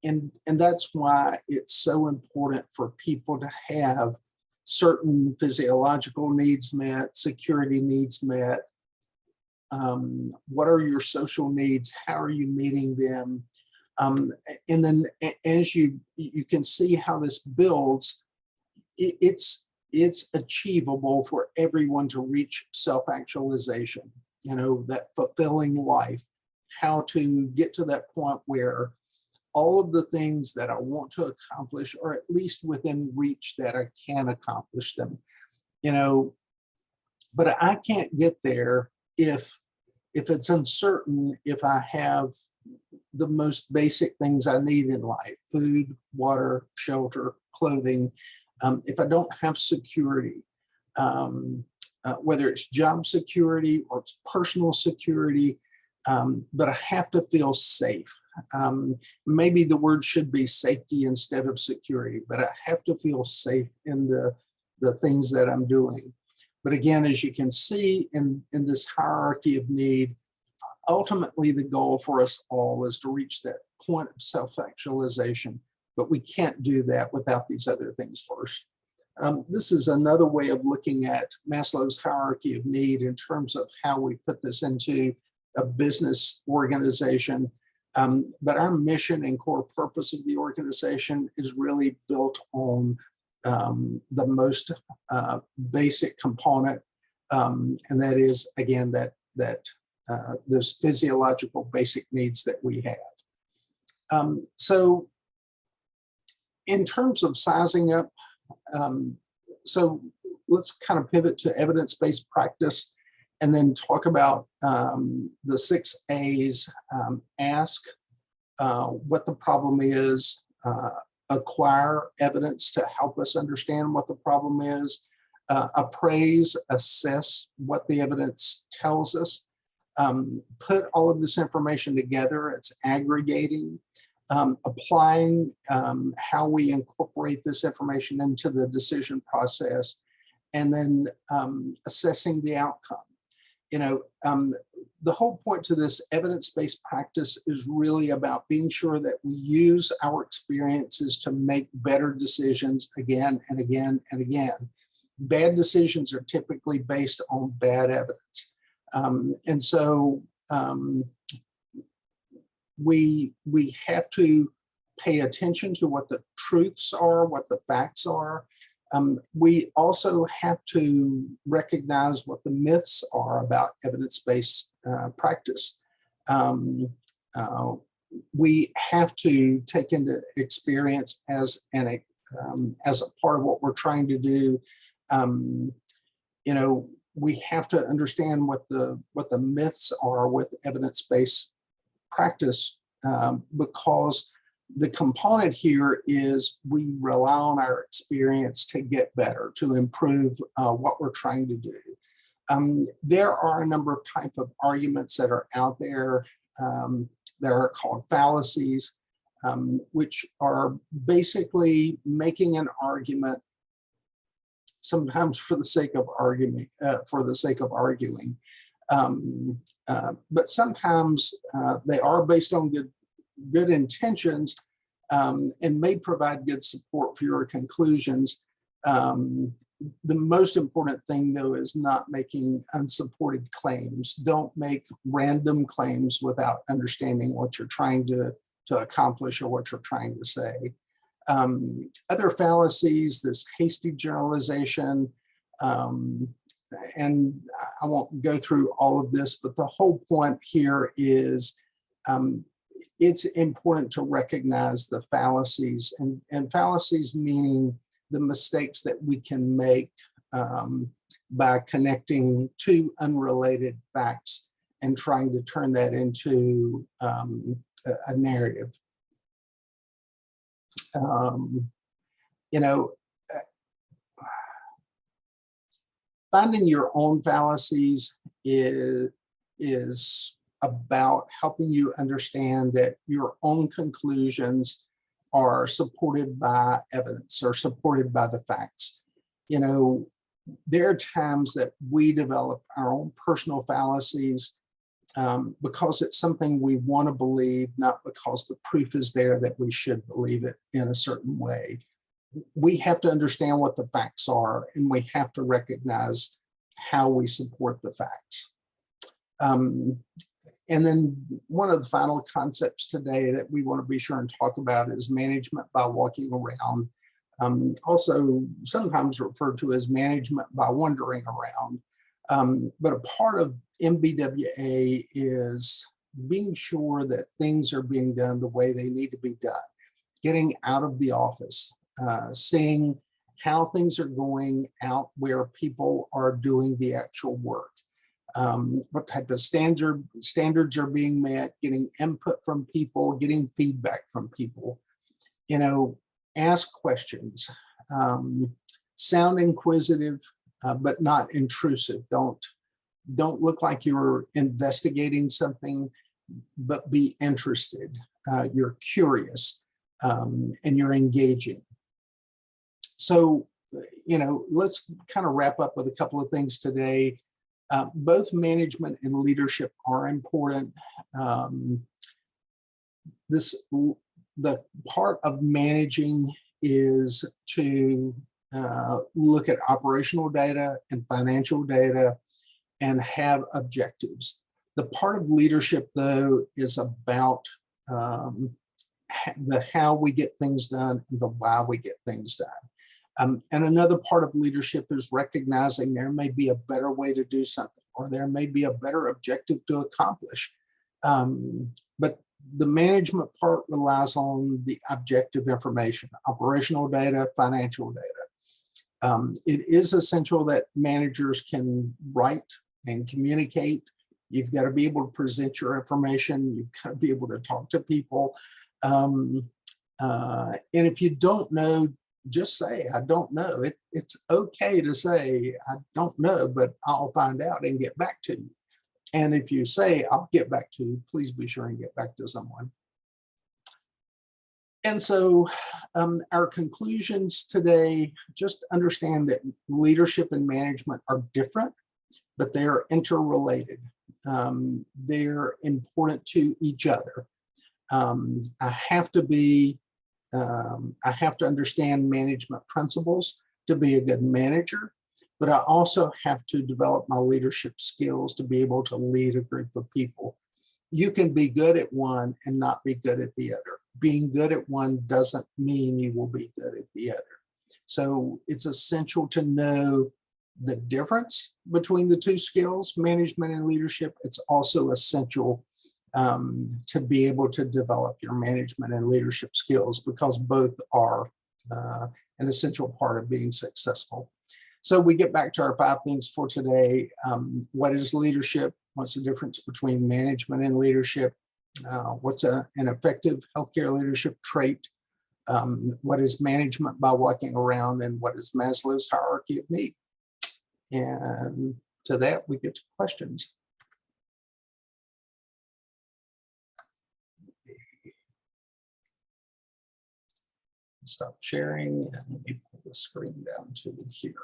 And that's why it's so important for people to have certain physiological needs met, security needs met. What are your social needs? How are you meeting them? And then as you can see how this builds, it's achievable for everyone to reach self-actualization, you know, that fulfilling life, how to get to that point where all of the things that I want to accomplish are at least within reach that I can accomplish them, you know, but I can't get there if it's uncertain, if I have the most basic things I need in life, food, water, shelter, clothing, if I don't have security, whether it's job security or it's personal security, but I have to feel safe. Maybe the word should be safety instead of security, but I have to feel safe in the things that I'm doing. But again, as you can see in this hierarchy of need, ultimately the goal for us all is to reach that point of self-actualization, but we can't do that without these other things first. This is another way of looking at Maslow's hierarchy of need in terms of how we put this into a business organization. But our mission and core purpose of the organization is really built on the most basic component, and that is, again, that those physiological basic needs that we have. So in terms of sizing up, so let's kind of pivot to evidence-based practice and then talk about the 6 A's. Ask what the problem is, acquire evidence to help us understand what the problem is, appraise, assess what the evidence tells us, put all of this information together, it's aggregating, applying how we incorporate this information into the decision process, and then assessing the outcome. You know, the whole point to this evidence-based practice is really about being sure that we use our experiences to make better decisions again and again and again. Bad decisions are typically based on bad evidence. And so we have to pay attention to what the truths are, what the facts are. We also have to recognize what the myths are about evidence-based practice. We have to take into experience as a part of what we're trying to do, we have to understand what the myths are with evidence-based practice, because the component here is we rely on our experience to get better, to improve what we're trying to do. There are a number of type of arguments that are out there that are called fallacies, which are basically making an argument sometimes for the sake of arguing, but sometimes they are based on good intentions, and may provide good support for your conclusions. The most important thing, though, is not making unsupported claims. Don't make random claims without understanding what you're trying to accomplish or what you're trying to say. Other fallacies, this hasty generalization, and I won't go through all of this, but the whole point here is it's important to recognize the fallacies, and fallacies meaning the mistakes that we can make by connecting two unrelated facts and trying to turn that into a narrative. Finding your own fallacies is about helping you understand that your own conclusions are supported by evidence or supported by the facts. There are times that we develop our own personal fallacies because it's something we want to believe, not because the proof is there that we should believe it in a certain way. We have to understand what the facts are, and we have to recognize how we support the facts. And then one of the final concepts today that we want to be sure and talk about is management by walking around, also sometimes referred to as management by wandering around. But a part of MBWA is being sure that things are being done the way they need to be done, getting out of the office, seeing how things are going out where people are doing the actual work. What type of standards are being met, getting input from people, getting feedback from people. Ask questions, sound inquisitive, but not intrusive. Don't look like you're investigating something, but be interested. You're curious, and you're engaging. So, let's kind of wrap up with a couple of things today. Both management and leadership are important. The part of managing is to look at operational data and financial data and have objectives. The part of leadership, though, is about the how we get things done and the why we get things done. And another part of leadership is recognizing there may be a better way to do something, or there may be a better objective to accomplish. But the management part relies on the objective information, operational data, financial data. It is essential that managers can write and communicate. You've got to be able to present your information. You've got to be able to talk to people. And if you don't know, just say, I don't know. It's okay to say, I don't know, but I'll find out and get back to you. And if you say, I'll get back to you, please be sure and get back to someone. And so our conclusions today, just understand that leadership and management are different, but they are interrelated. They're important to each other. I have to understand management principles to be a good manager, but I also have to develop my leadership skills to be able to lead a group of people. You can be good at one and not be good at the other. Being good at one doesn't mean you will be good at the other. So it's essential to know the difference between the two skills, management and leadership. It's also essential to be able to develop your management and leadership skills, because both are an essential part of being successful. So we get back to our 5 things for today. What is leadership? What's the difference between management and leadership? What's an effective healthcare leadership trait? What is management by walking around? And what is Maslow's hierarchy of need? And to that, we get to questions. Stop sharing and let me pull the screen down to here.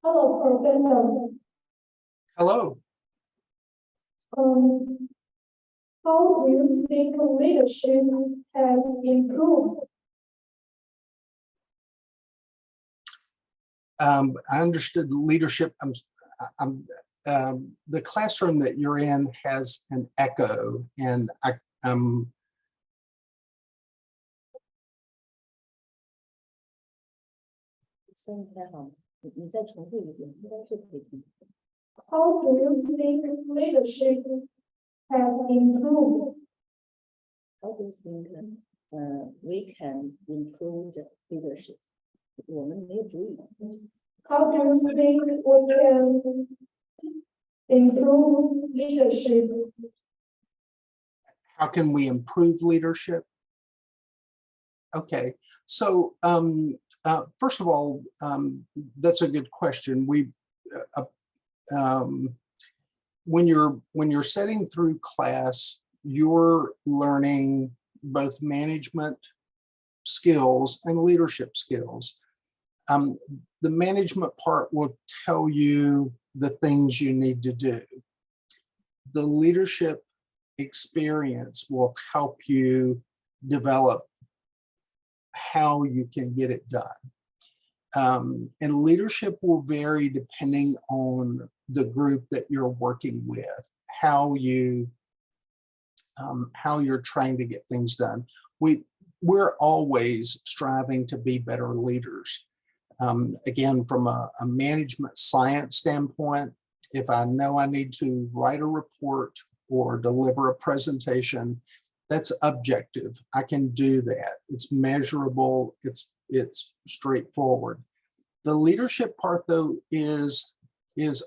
Hello, Professor. Hello. How do you think leadership has improved? I understood leadership. The classroom that you're in has an echo, and How do you think leadership has improved? How do you think we can improve the leadership? 我们没有主意。 How do you think we can improve leadership? how can we improve leadership? Okay, so first of all, that's a good question. When you're setting through class, you're learning both management skills and leadership skills. The management part will tell you the things you need to do. The leadership experience will help you develop how you can get it done. And leadership will vary depending on the group that you're working with, how you're trying to get things done. We're always striving to be better leaders. Again, from a management science standpoint, if I know I need to write a report or deliver a presentation, that's objective. I can do that. It's measurable. It's straightforward. The leadership part, though, is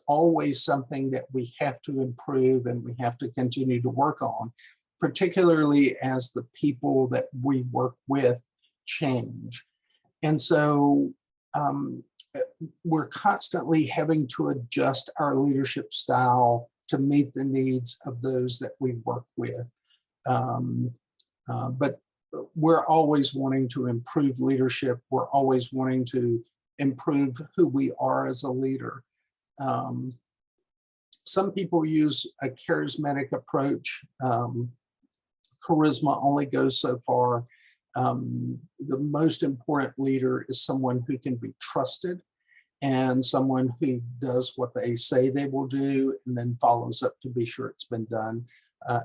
always something that we have to improve and we have to continue to work on, particularly as the people that we work with change. And so we're constantly having to adjust our leadership style to meet the needs of those that we work with. But we're always wanting to improve leadership. We're always wanting to improve who we are as a leader. Some people use a charismatic approach. Charisma only goes so far. The most important leader is someone who can be trusted and someone who does what they say they will do and then follows up to be sure it's been done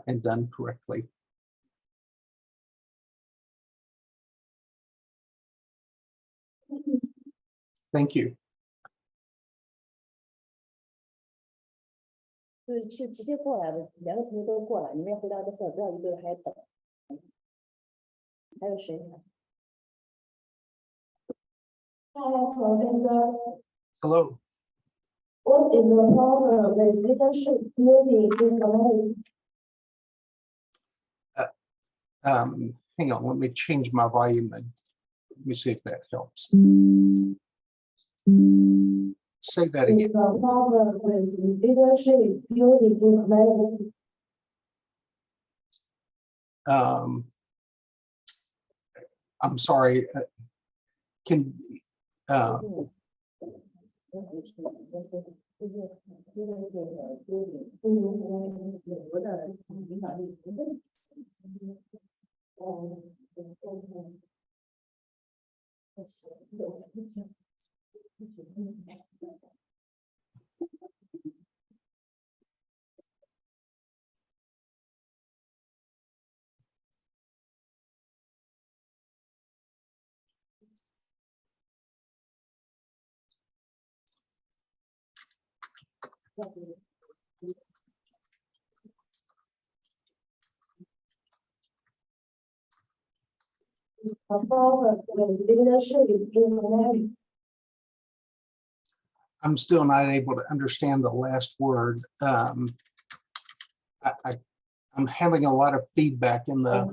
and done correctly. Thank you. 就直接过来吧，2个同学都过来，你们要回答之后，不要一个还等。还有谁？ Hello, Professor. Hello. What is the problem with leadership building in America? Hang on, let me change my volume and let me see if that helps. Say that again. Is the problem with leadership building in America? I'm sorry. Can About the leadership in America. I'm still not able to understand the last word. I'm having a lot of feedback in the,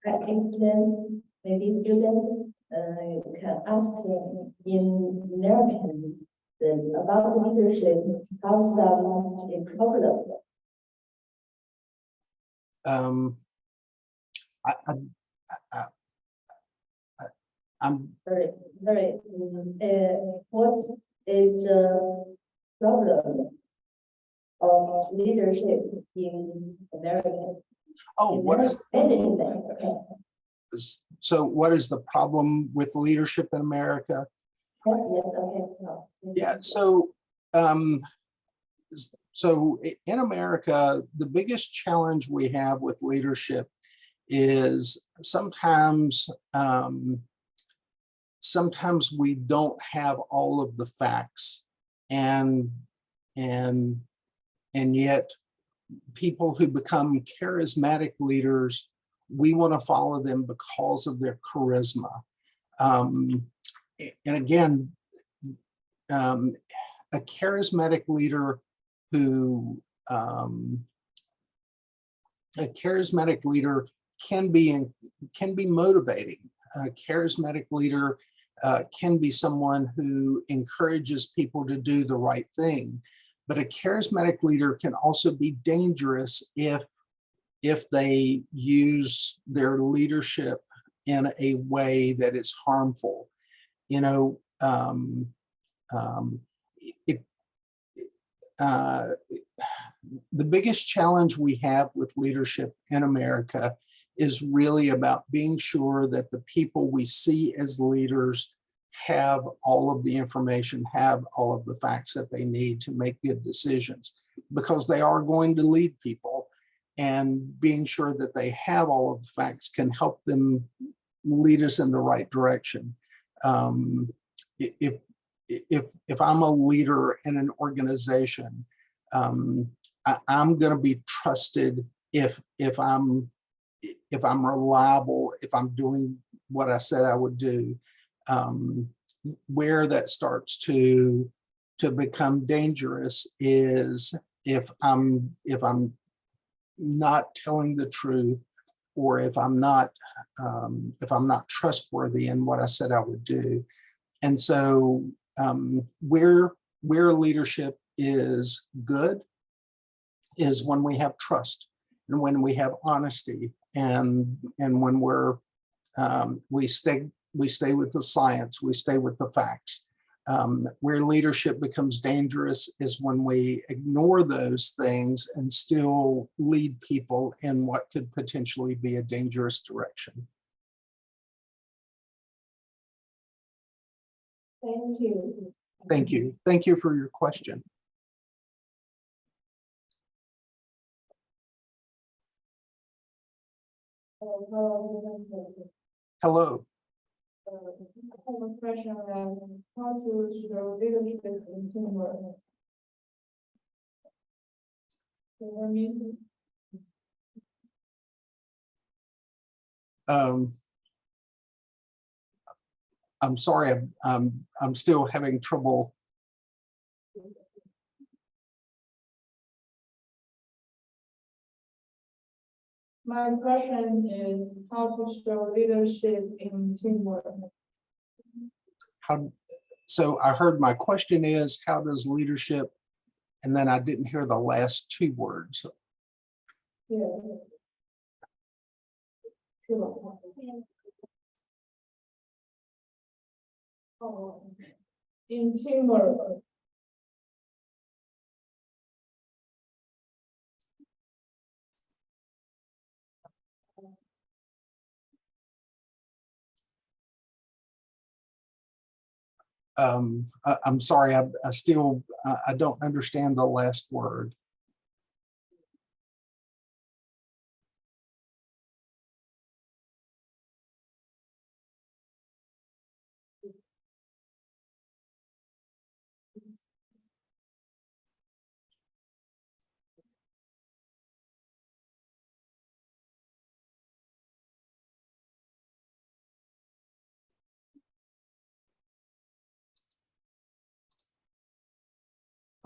I explain, maybe students can ask in American about leadership, how some problem. I'm Sorry, what is the problem of leadership in America? oh, so what is the problem with leadership in America? Yes, okay. No. Yeah, so in America, the biggest challenge we have with leadership is sometimes we don't have all of the facts, and yet people who become charismatic leaders, we want to follow them because of their charisma. And again, a charismatic leader who can be motivating. A charismatic leader can be someone who encourages people to do the right thing. But a charismatic leader can also be dangerous if they use their leadership in a way that is harmful. You know, the biggest challenge we have with leadership in America is really about being sure that the people we see as leaders have all of the information, have all of the facts that they need to make good decisions, because they are going to lead people, and being sure that they have all of the facts can help them lead us in the right direction. If I'm a leader in an organization, I'm going to be trusted if I'm reliable, if I'm doing what I said I would do. Where that starts to become dangerous is if I'm not telling the truth, or if I'm not trustworthy in what I said I would do. And so where leadership is good is when we have trust, and when we have honesty, and when we stay with the science, we stay with the facts. Where leadership becomes dangerous is when we ignore those things and still lead people in what could potentially be a dangerous direction. Thank you. Thank you. Thank you for your question. Hello. I have a question on how to show leadership in teamwork. Can you hear me? I'm sorry, I'm still having trouble. My question is how to show leadership in teamwork. So I heard my question is, how does leadership, and then I didn't hear the last two words. Yes. In teamwork. I'm sorry, I still I don't understand the last word.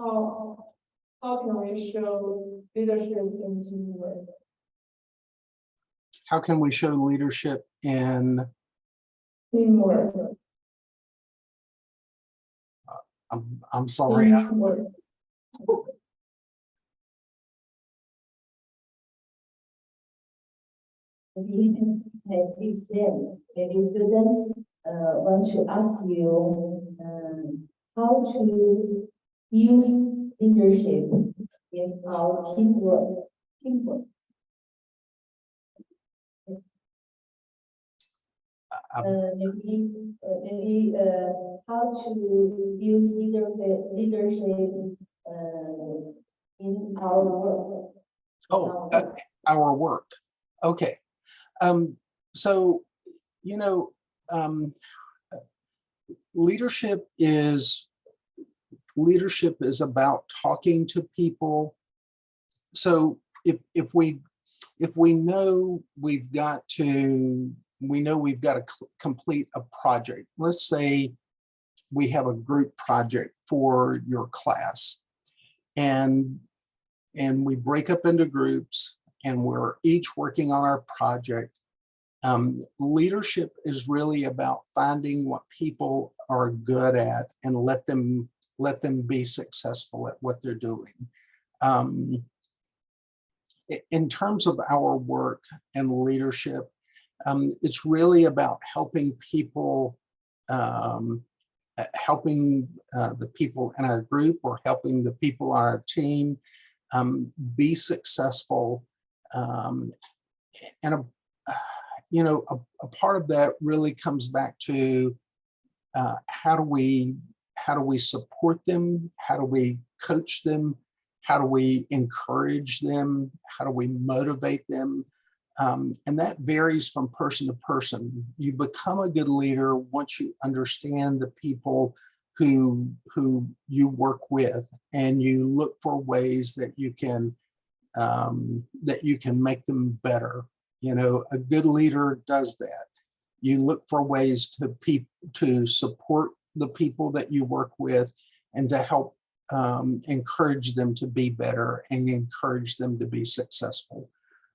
how can we show leadership in teamwork? How can we show leadership in, Teamwork. I'm sorry, Teamwork. Maybe students want to ask you how to use leadership in our teamwork. Maybe how to use leadership in our work. our work. Okay. So, you know, leadership is about talking to people. So if we know we've got to complete a project. Let's say we have a group project for your class, and we break up into groups, and we're each working on our project. Leadership is really about finding what people are good at and let them be successful at what they're doing. In terms of our work and leadership, it's really about helping people, helping the people in our group or helping the people on our team be successful. And a part of that really comes back to how do we support them? How do we coach them? How do we encourage them? How do we motivate them? And that varies from person to person. You become a good leader once you understand the people who you work with, and you look for ways that you can make them better. You know, a good leader does that. You look for ways to support the people that you work with, and to help encourage them to be better and encourage them to be successful.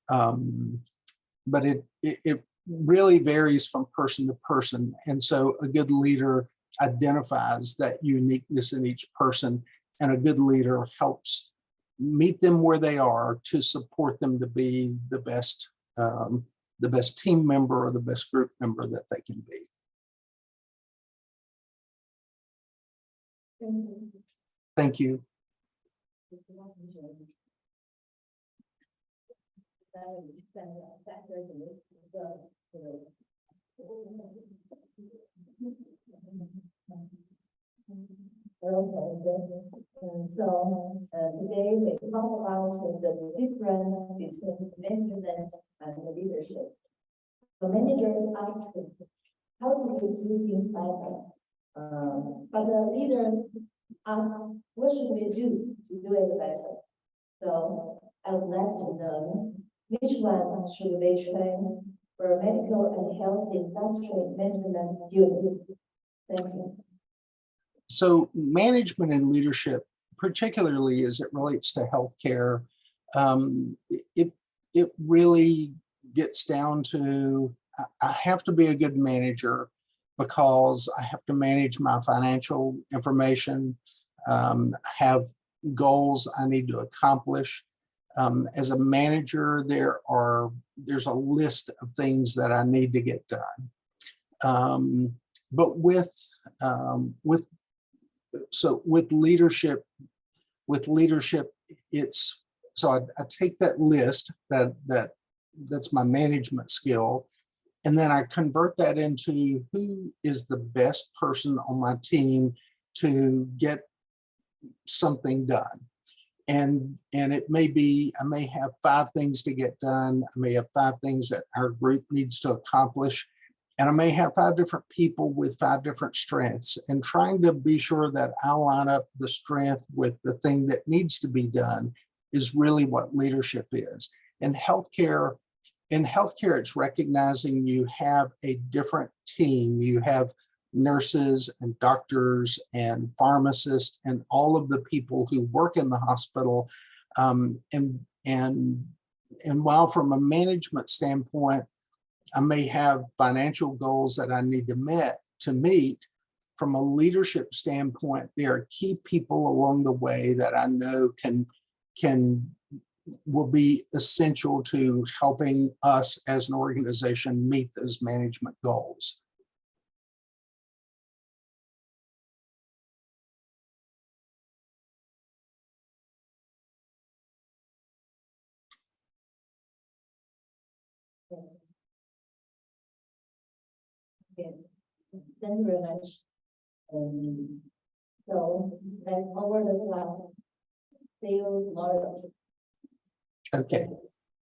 But it really varies from person to person. And so a good leader identifies that uniqueness in each person, and a good leader helps meet them where they are to support them to be the best team member or the best group member that they can be. Thank you. Today we talk about the difference between management and leadership. The managers ask how to do things better, but the leaders ask what should we do to do it better. So I would like to know which one should we train for medical and health industry management students. Thank you. So management and leadership, particularly as it relates to healthcare, it really gets down to I have to be a good manager because I have to manage my financial information, have goals I need to accomplish. As a manager, there's a list of things that I need to get done. But with leadership, it's so I take that list that's my management skill, and then I convert that into who is the best person on my team to get something done. And it may be, I may have 5 things to get done. I may have 5 things that our group needs to accomplish. And I may have 5 different people with 5 different strengths, and trying to be sure that I line up the strength with the thing that needs to be done is really what leadership is. In healthcare, it's recognizing you have a different team. You have nurses and doctors and pharmacists and all of the people who work in the hospital. And while from a management standpoint, I may have financial goals that I need to meet, from a leadership standpoint, there are key people along the way that I know will be essential to helping us as an organization meet those management goals. Okay. Thank you very much. So that's over the class. See you tomorrow. Okay,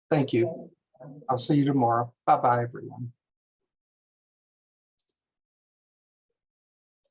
thank you. I'll see you tomorrow. Bye-bye, everyone.